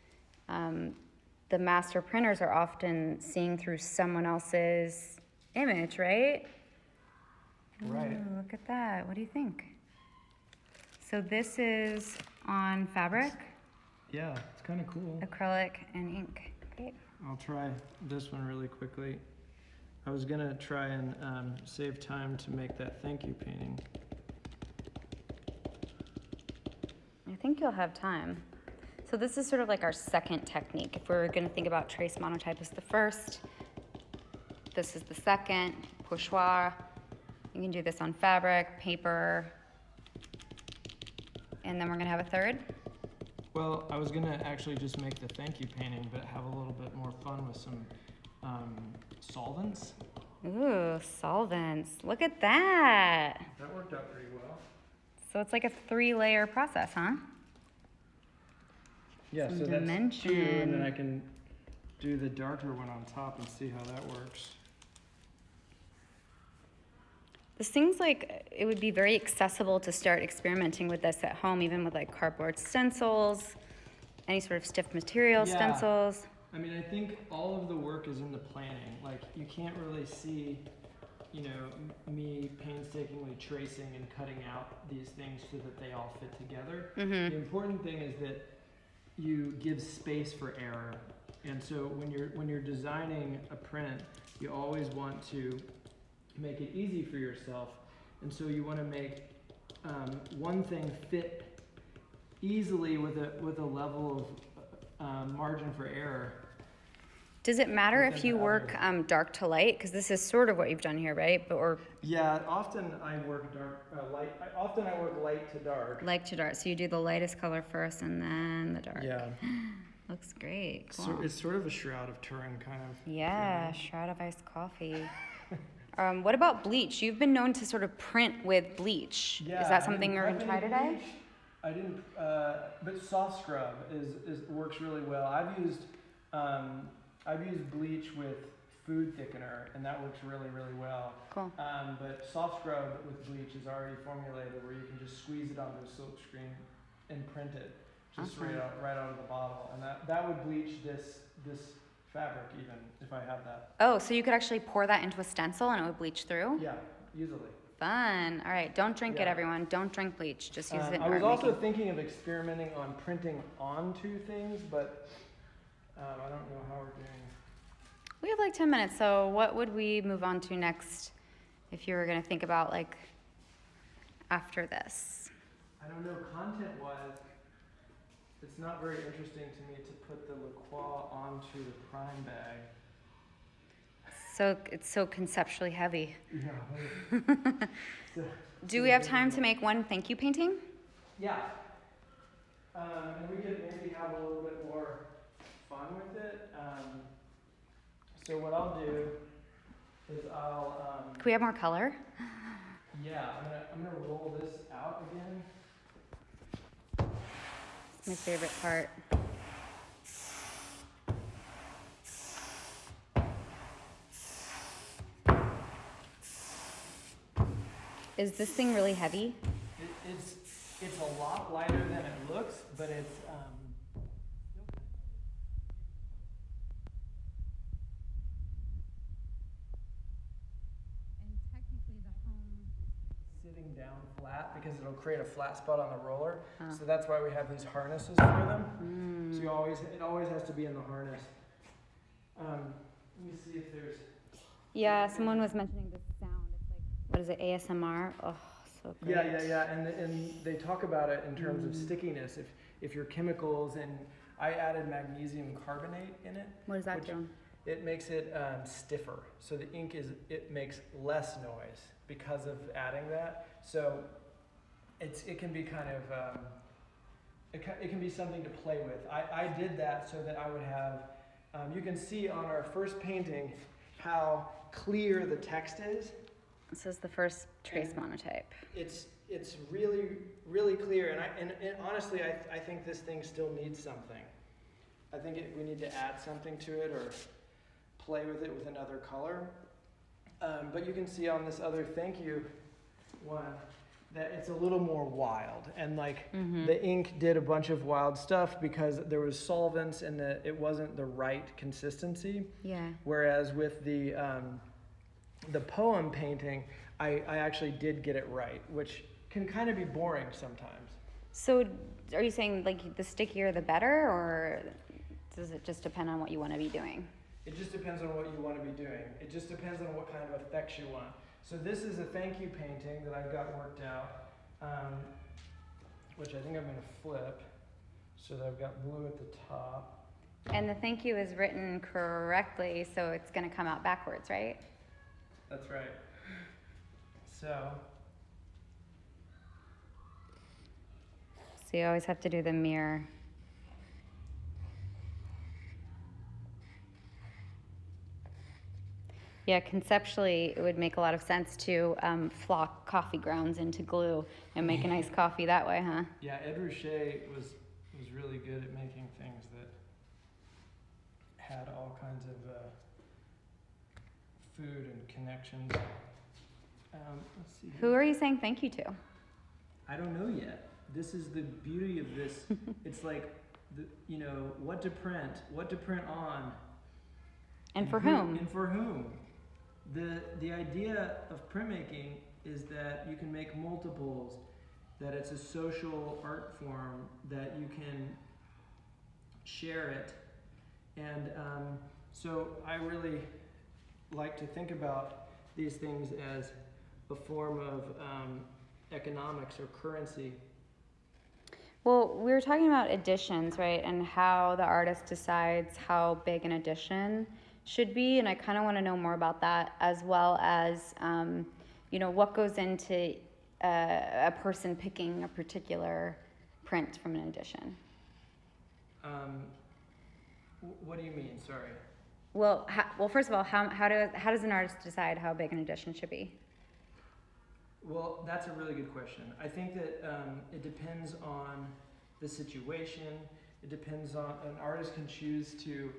the master printers are often seeing through someone else's image, right? Right. Ooh, look at that. What do you think? So this is on fabric, Yeah, it's kind of cool. acrylic, and ink. Great. I'll try this one really quickly. I was gonna try and save time to make that thank you painting. I think you'll have time. So this is sort of like our second technique. If we're going to think about trace monotype as the first, this is the second, pochoir. You can do this on fabric, paper, and then we're going to have a third. Well, I was gonna actually just make the thank you painting, but have a little bit more fun with some solvents. Ooh, solvents. Look at that. That worked out pretty well. So it's like a 3-layer process, huh? Yeah, Some so that's 2, and dimension. then I can do the darker one on top and see how that works. This seems like it would be very accessible to start experimenting with this at home, even with like cardboard stencils, any sort of stiff material Yeah. stencils. I mean, I think all of the work is in the planning. Like, you can't really see, me painstakingly tracing and cutting out these things so that they all fit together. The important thing is that you give space for error. And so when you're designing a print, you always want to make it easy for yourself. And so you want to make one thing fit easily with a level of margin for error. Does it matter if within you the work dark to light? Because this is sort of what you've done here, right? Yeah, often I work light. Often I work light to dark. Light to dark. So you do the lightest color first and then the dark. Yeah. Looks great. Cool. So it's sort of a Shroud of Turin kind of. Yeah, Shroud of Iced Coffee. What about bleach? You've been known to sort of print with bleach. Yeah, Is that something you're gonna try today? Bleach. I didn't, but soft scrub works really well. I've used bleach with food thickener, and that works really, really well. Cool. But soft scrub with bleach is already formulated where you can just squeeze it onto a silk screen and print it just Awesome. right out of the bottle, and that would bleach this fabric even if I had that. Oh, so you could actually pour that into a stencil and it would bleach through? Yeah, easily. Fun. All right, don't drink it, Yeah. everyone. Don't drink bleach. Just use it in I was art also making. thinking of experimenting on printing onto things, but I don't know how we're doing. We have like 10 minutes, so what would we move on to next if you were going to think about like after this? I don't know, content-wise, it's not very interesting to me to put the La Croix onto the prime bag. So it's so conceptually heavy. Yeah. Do we have time to make one thank you painting? Yeah. And we could maybe have a little bit more fun with it. So what I'll do is Can we have more color? yeah, I'm gonna roll this out again. It's my favorite part. Is this thing really heavy? It's a lot lighter than it looks, but it's And technically the home sitting down flat because it'll create a flat spot on the roller. Oh. So that's why we have these harnesses for them. So it always has to be in the harness. Let me see if there's. Yeah, someone was mentioning this sound. It's like, what is it, ASMR? Oh, so great. Yeah. And they talk about it in terms of stickiness. If your chemicals, and I added magnesium carbonate in it. What does that do? It makes it stiffer. So the ink it makes less noise because of adding that. So it can be kind of it can be something to play with. I did that so that I would have. You can see on our first painting how clear the text is. This is the first trace monotype. It's really, really clear, and honestly, I think this thing still needs something. I think we need to add something to it or play with it with another color. But you can see on this other thank you one that it's a little more wild, and like the ink did a bunch of wild stuff because there was solvents and it wasn't the right consistency. Yeah. Whereas with the poem painting, I actually did get it right, which can kind of be boring sometimes. So are you saying like the stickier the better, or does it just depend on what you want to be doing? It just depends on what you want to be doing. It just depends on what kind of effects you want. So this is a thank you painting that I've got worked out, which I think I'm going to flip so that I've got blue at the top. And the thank you is written correctly, so it's going to come out backwards, right? That's right. So you always have to do the mirror. Yeah, conceptually, it would make a lot of sense to flock coffee grounds into glue and make a nice coffee that way, huh? yeah, Ed Ruscha was really good at making things that had all kinds of food and connections. Let's see. Who are you saying thank you to? I don't know yet. This is the beauty of this. It's like, what to print on. And for whom? And for whom. The idea of printmaking is that you can make multiples, that it's a social art form, that you can share it. And so I really like to think about these things as a form of economics or currency. Well, we were talking about editions, right? And how the artist decides how big an edition should be. And I kind of want to know more about that, as well as, what goes into a person picking a particular print from an edition. What do you mean? Sorry. Well, first of all, how does an artist decide how big an edition should be? Well, that's a really good question. I think that it depends on the situation. It depends on, an artist can choose to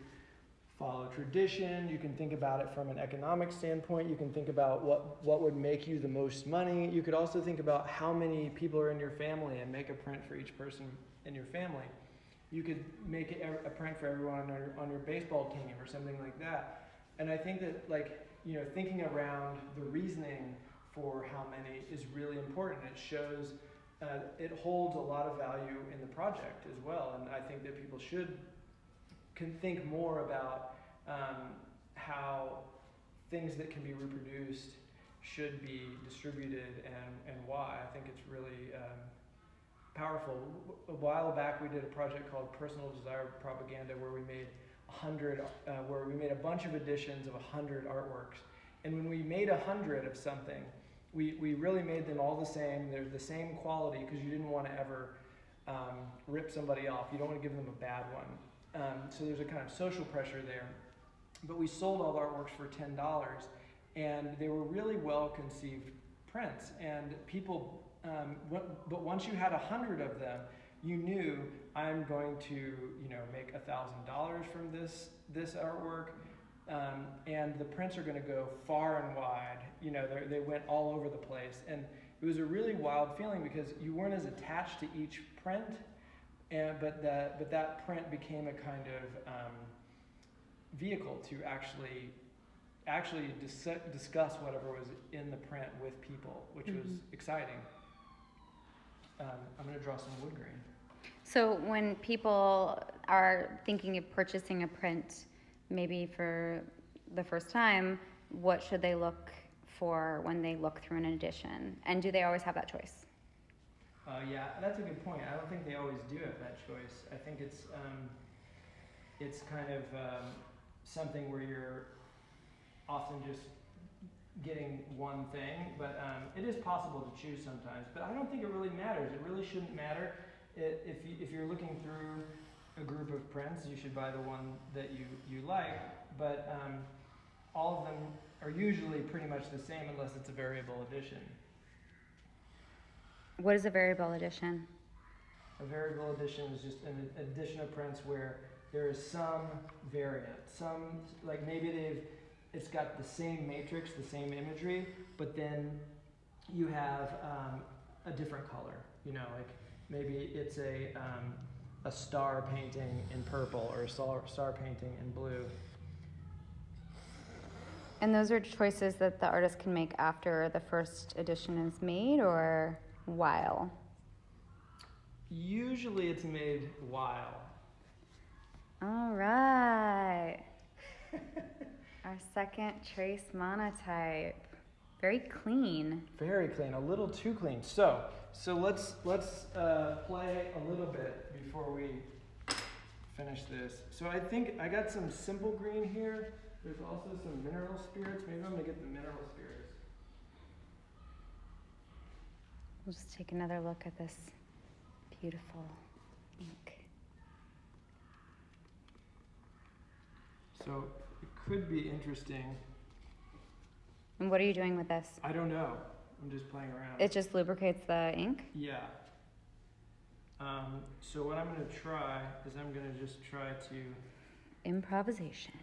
follow tradition. You can think about it from an economic standpoint. You can think about what would make you the most money. You could also think about how many people are in your family and make a print for each person in your family. You could make a print for everyone on your baseball team or something like that. And I think that, like, you know, thinking around the reasoning for how many is really important. It shows, it holds a lot of value in the project as well. And I think that people can think more about how things that can be reproduced should be distributed and why. I think it's really powerful. A while back we did a project called Personal Desire Propaganda where we made a bunch of editions of 100 artworks. And when we made 100 of something, we really made them all the same. They're the same quality because you didn't want to ever rip somebody off. You don't want to give them a bad one. So there's a kind of social pressure there. But we sold all the artworks for $10, and they were really well-conceived prints. And people, but once you had 100 of them, you knew, I'm going to, you know, make $1,000 from this artwork. And the prints are going to go far and wide. You know, they went all over the place. And it was a really wild feeling because you weren't as attached to each print, but that print became a kind of vehicle to actually discuss whatever was in the print with people, which was exciting. I'm going to draw some wood grain. So when people are thinking of purchasing a print, maybe for the first time, what should they look for when they look through an edition? And do they always have that choice? Yeah, that's a good point. I don't think they always do have that choice. I think it's kind of something where you're often just getting one thing, but it is possible to choose sometimes. But I don't think it really matters. It really shouldn't matter. If you're looking through a group of prints, you should buy the one that you like, but all of them are usually pretty much the same unless it's a variable edition. What is a variable edition? A variable edition is just an edition of prints where there is some variant, like maybe it's got the same matrix, the same imagery, but then you have a different color, you know, like maybe it's a star painting in purple or a star painting in blue. And those are choices that the artist can make after the first edition is made or while? Usually it's made while. All right. Our second trace monotype. Very clean. Very clean, a little too clean. So let's play a little bit before we finish this. So I think I got some simple green here. There's also some mineral spirits. Maybe I'm gonna get the mineral spirits. We'll just take another look at this beautiful ink. So it could be interesting. And what are you doing with this? I don't know. I'm just playing around. It just lubricates the ink? Yeah. So what I'm going to try is I'm going to just try to... Improvisation.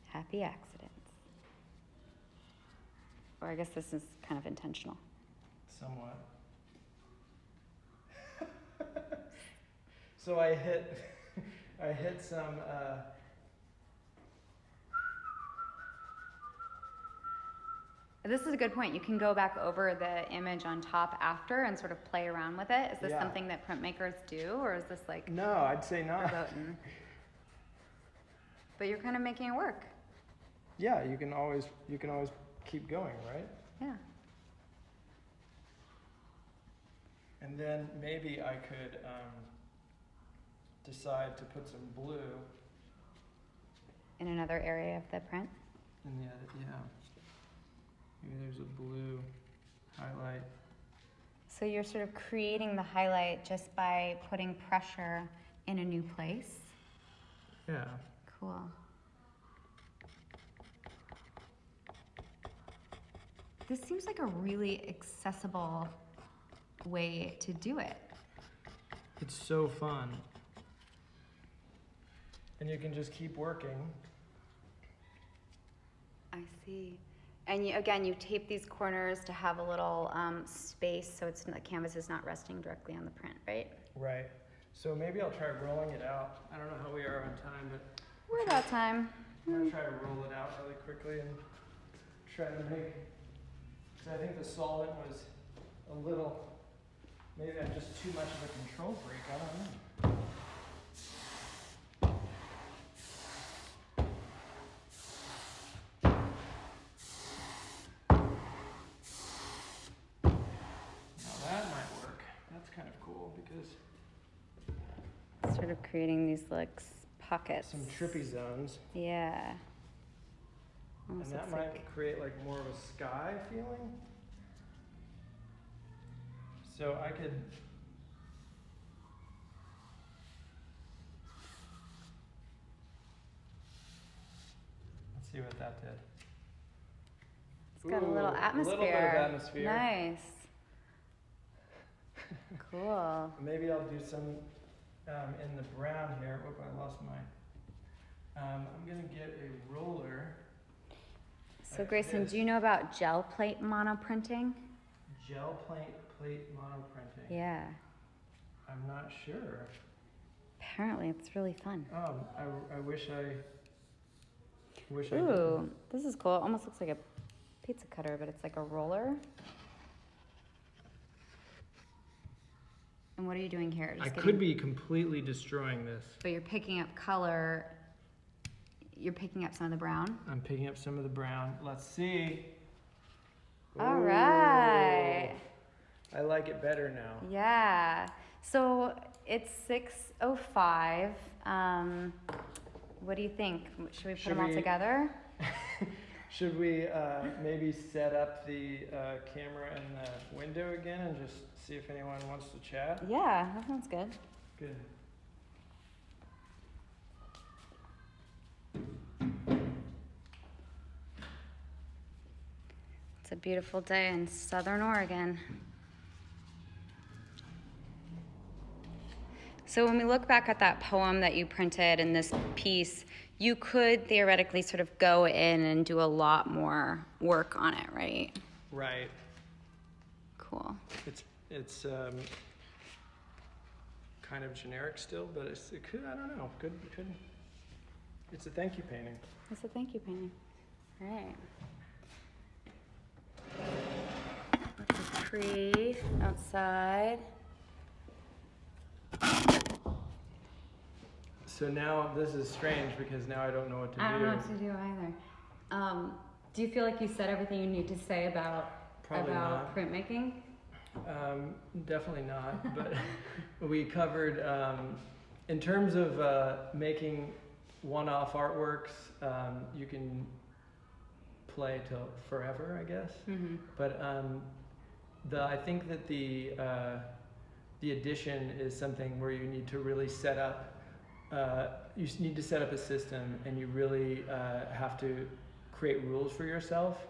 Happy accidents. Or I guess this is kind of intentional. Somewhat. So I hit some... This is a good point. You can go back over the image on top after and sort of play around with it. Is this something that printmakers do, or is this like... No, I'd say not. Verboten? But you're kind of making it work. Yeah, you can always keep going, right? Yeah. And then maybe I could decide to put some blue In another area of the print? in the other, yeah. Maybe there's a blue highlight. So you're sort of creating the highlight just by putting pressure in a new place. Yeah. Cool. This seems like a really accessible way to do it. It's so fun. And you can just keep working. I see. And you tape these corners to have a little space so the canvas is not resting directly on the print, right? Right. So maybe I'll try rolling it out. I don't know how we are on time, but We're about time. I'm going to try to roll it out really quickly and try to make, because I think the solvent was a little, maybe I'm just too much of a control freak, I don't know. Kind of cool because Sort of creating these like pockets. some trippy zones. Yeah. Almost and that might create like more of a sky feeling. So I could let's see what that did. It's got a little atmosphere. A little bit of atmosphere. Nice. Cool. Maybe I'll do some in the brown here. Whoop, I lost my. I'm gonna get a roller. So Grayson, do you know about gel plate monoprinting? Gel plate monoprinting. Yeah. I'm not sure. Apparently, it's really fun. I wish I did. Ooh, this is cool. It almost looks like a pizza cutter, but it's like a roller. And what are you doing here? I could be completely destroying this. But you're picking up color. You're picking up some of the brown. I'm picking up some of the brown. Let's see. All right. I like it better now. Yeah. So it's 6:05. What do you think? Should we put them all together? Should we maybe set up the camera in the window again and just see if anyone wants to chat? Yeah, that sounds good. Good. It's a beautiful day in Southern Oregon. So when we look back at that poem that you printed in this piece, you could theoretically sort of go in and do a lot more work on it, right? Right. Cool. It's kind of generic still, but it could, I don't know, could. It's a thank you painting. It's a thank you painting. All right. That's a tree outside. So now this is strange because now I don't know what to do. I don't know what to do either. Do you feel like you said everything you need to say about printmaking? Definitely not, but we covered, in terms of making one-off artworks, you can play till forever, I guess. Mm-hmm. But I think that the addition is something where you need to really set up, you need to set up a system, and you really have to create rules for yourself,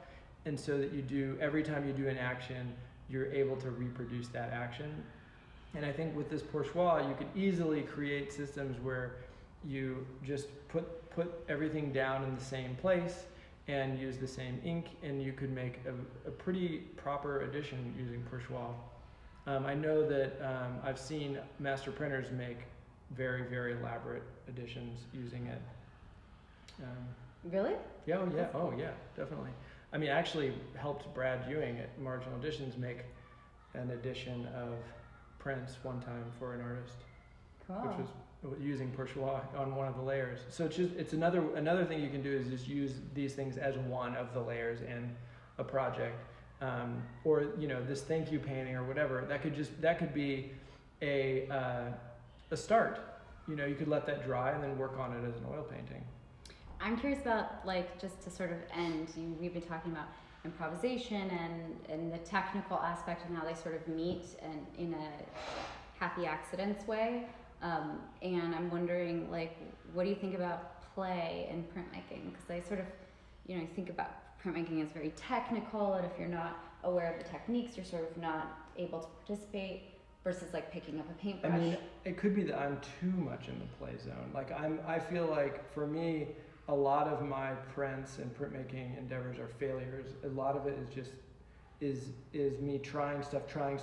and so that you do, every time you do an action, you're able to reproduce that action. And I think with this pourchoir, you could easily create systems where you just put everything down in the same place and use the same ink, and you could make a pretty proper edition using pourchoir. I know that I've seen master printers make very, very elaborate editions using it. Really? Yeah, oh yeah, definitely. I mean, I actually helped Brad Ewing at Marginal Editions make an edition of prints one time for an artist, which was using pourchoir on one of the layers. So it's another thing you can do is just use these things as one of the layers in a project, or this thank you painting or whatever. That could be a start. You could let that dry and then work on it as an oil painting. I'm curious about, just to sort of end, we've been talking about improvisation and the technical aspect and how they sort of meet and in a happy accidents way. And I'm wondering, like, what do you think about play in printmaking? Because I sort of, you think about printmaking as very technical, and if you're not aware of the techniques, you're sort of not able to participate, versus like picking up a paintbrush. I mean, it could be that I'm too much in the play zone. Like I feel like for me, a lot of my prints and printmaking endeavors are failures. A lot of it is just is me trying stuff, stabbing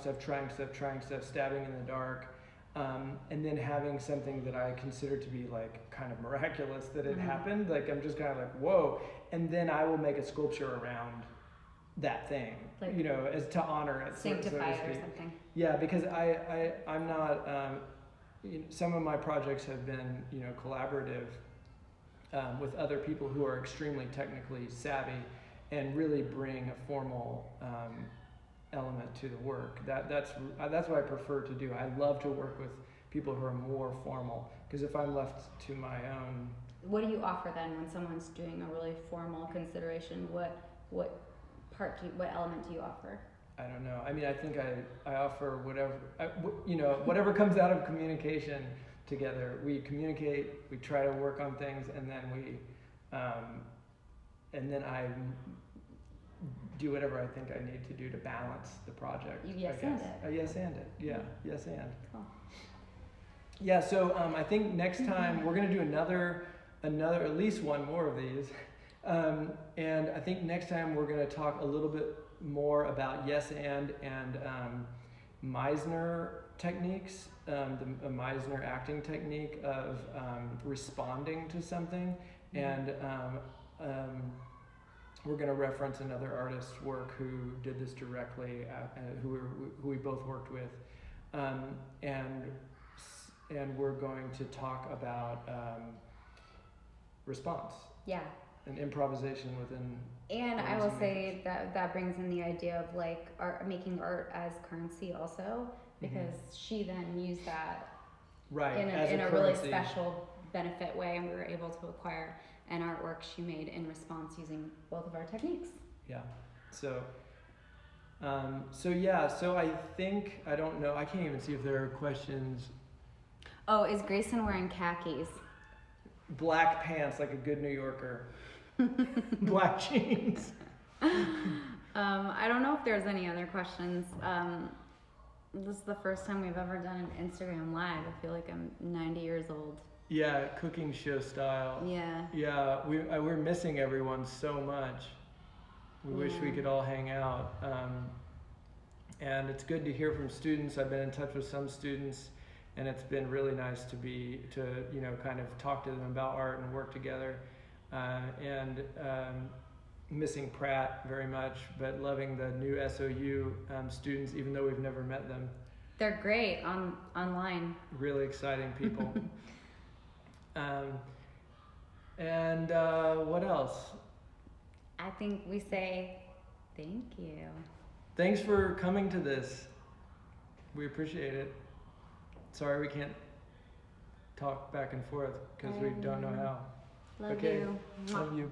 in the dark, and then having something that I consider to be like kind of miraculous that it happened. Like I'm just kind of like, whoa, and then I will make a sculpture around that thing, like, as to honor it, sanctify it or something. Yeah, because I'm not. Some of my projects have been collaborative with other people who are extremely technically savvy and really bring a formal element to the work. That's what I prefer to do. I love to work with people who are more formal, because if I'm left to my own. What do you offer then when someone's doing a really formal consideration? What element do you offer? I don't know. I mean, I think I offer whatever comes out of communication together. We communicate, we try to work on things, and then I do whatever I think I need to do to balance the project. You yes and it. Yes and it. Yeah. Yes and. Cool. Yeah. So I think next time we're gonna do another at least one more of these. And I think next time we're going to talk a little bit more about yes and Meisner techniques, the Meisner acting technique of responding to something, and we're going to reference another artist's work who did this directly, who we both worked with, and we're going to talk about response. Yeah. And improvisation within. And I will say that brings in the idea of like making art as currency also, because she then used that in a really special benefit way, and we were able to acquire an artwork she made in response using both of our techniques. Yeah. So I think, I don't know, I can't even see if there are questions. Oh, is Grayson wearing khakis? Black pants like a good New Yorker. Black jeans. I don't know if there's any other questions. This is the first time we've ever done an Instagram live. I feel like I'm 90 years old. Yeah, cooking show style. Yeah. Yeah, we're missing everyone so much. We wish we could all hang out. And it's good to hear from students. I've been in touch with some students, and it's been really nice to kind of talk to them about art and work together. Missing Pratt very much, but loving the new SOU students, even though we've never met them. They're great online. Really exciting people. What else? I think we say thank you. Thanks for coming to this. We appreciate it. Sorry we can't talk back and forth because we don't know how. Love you. Love you.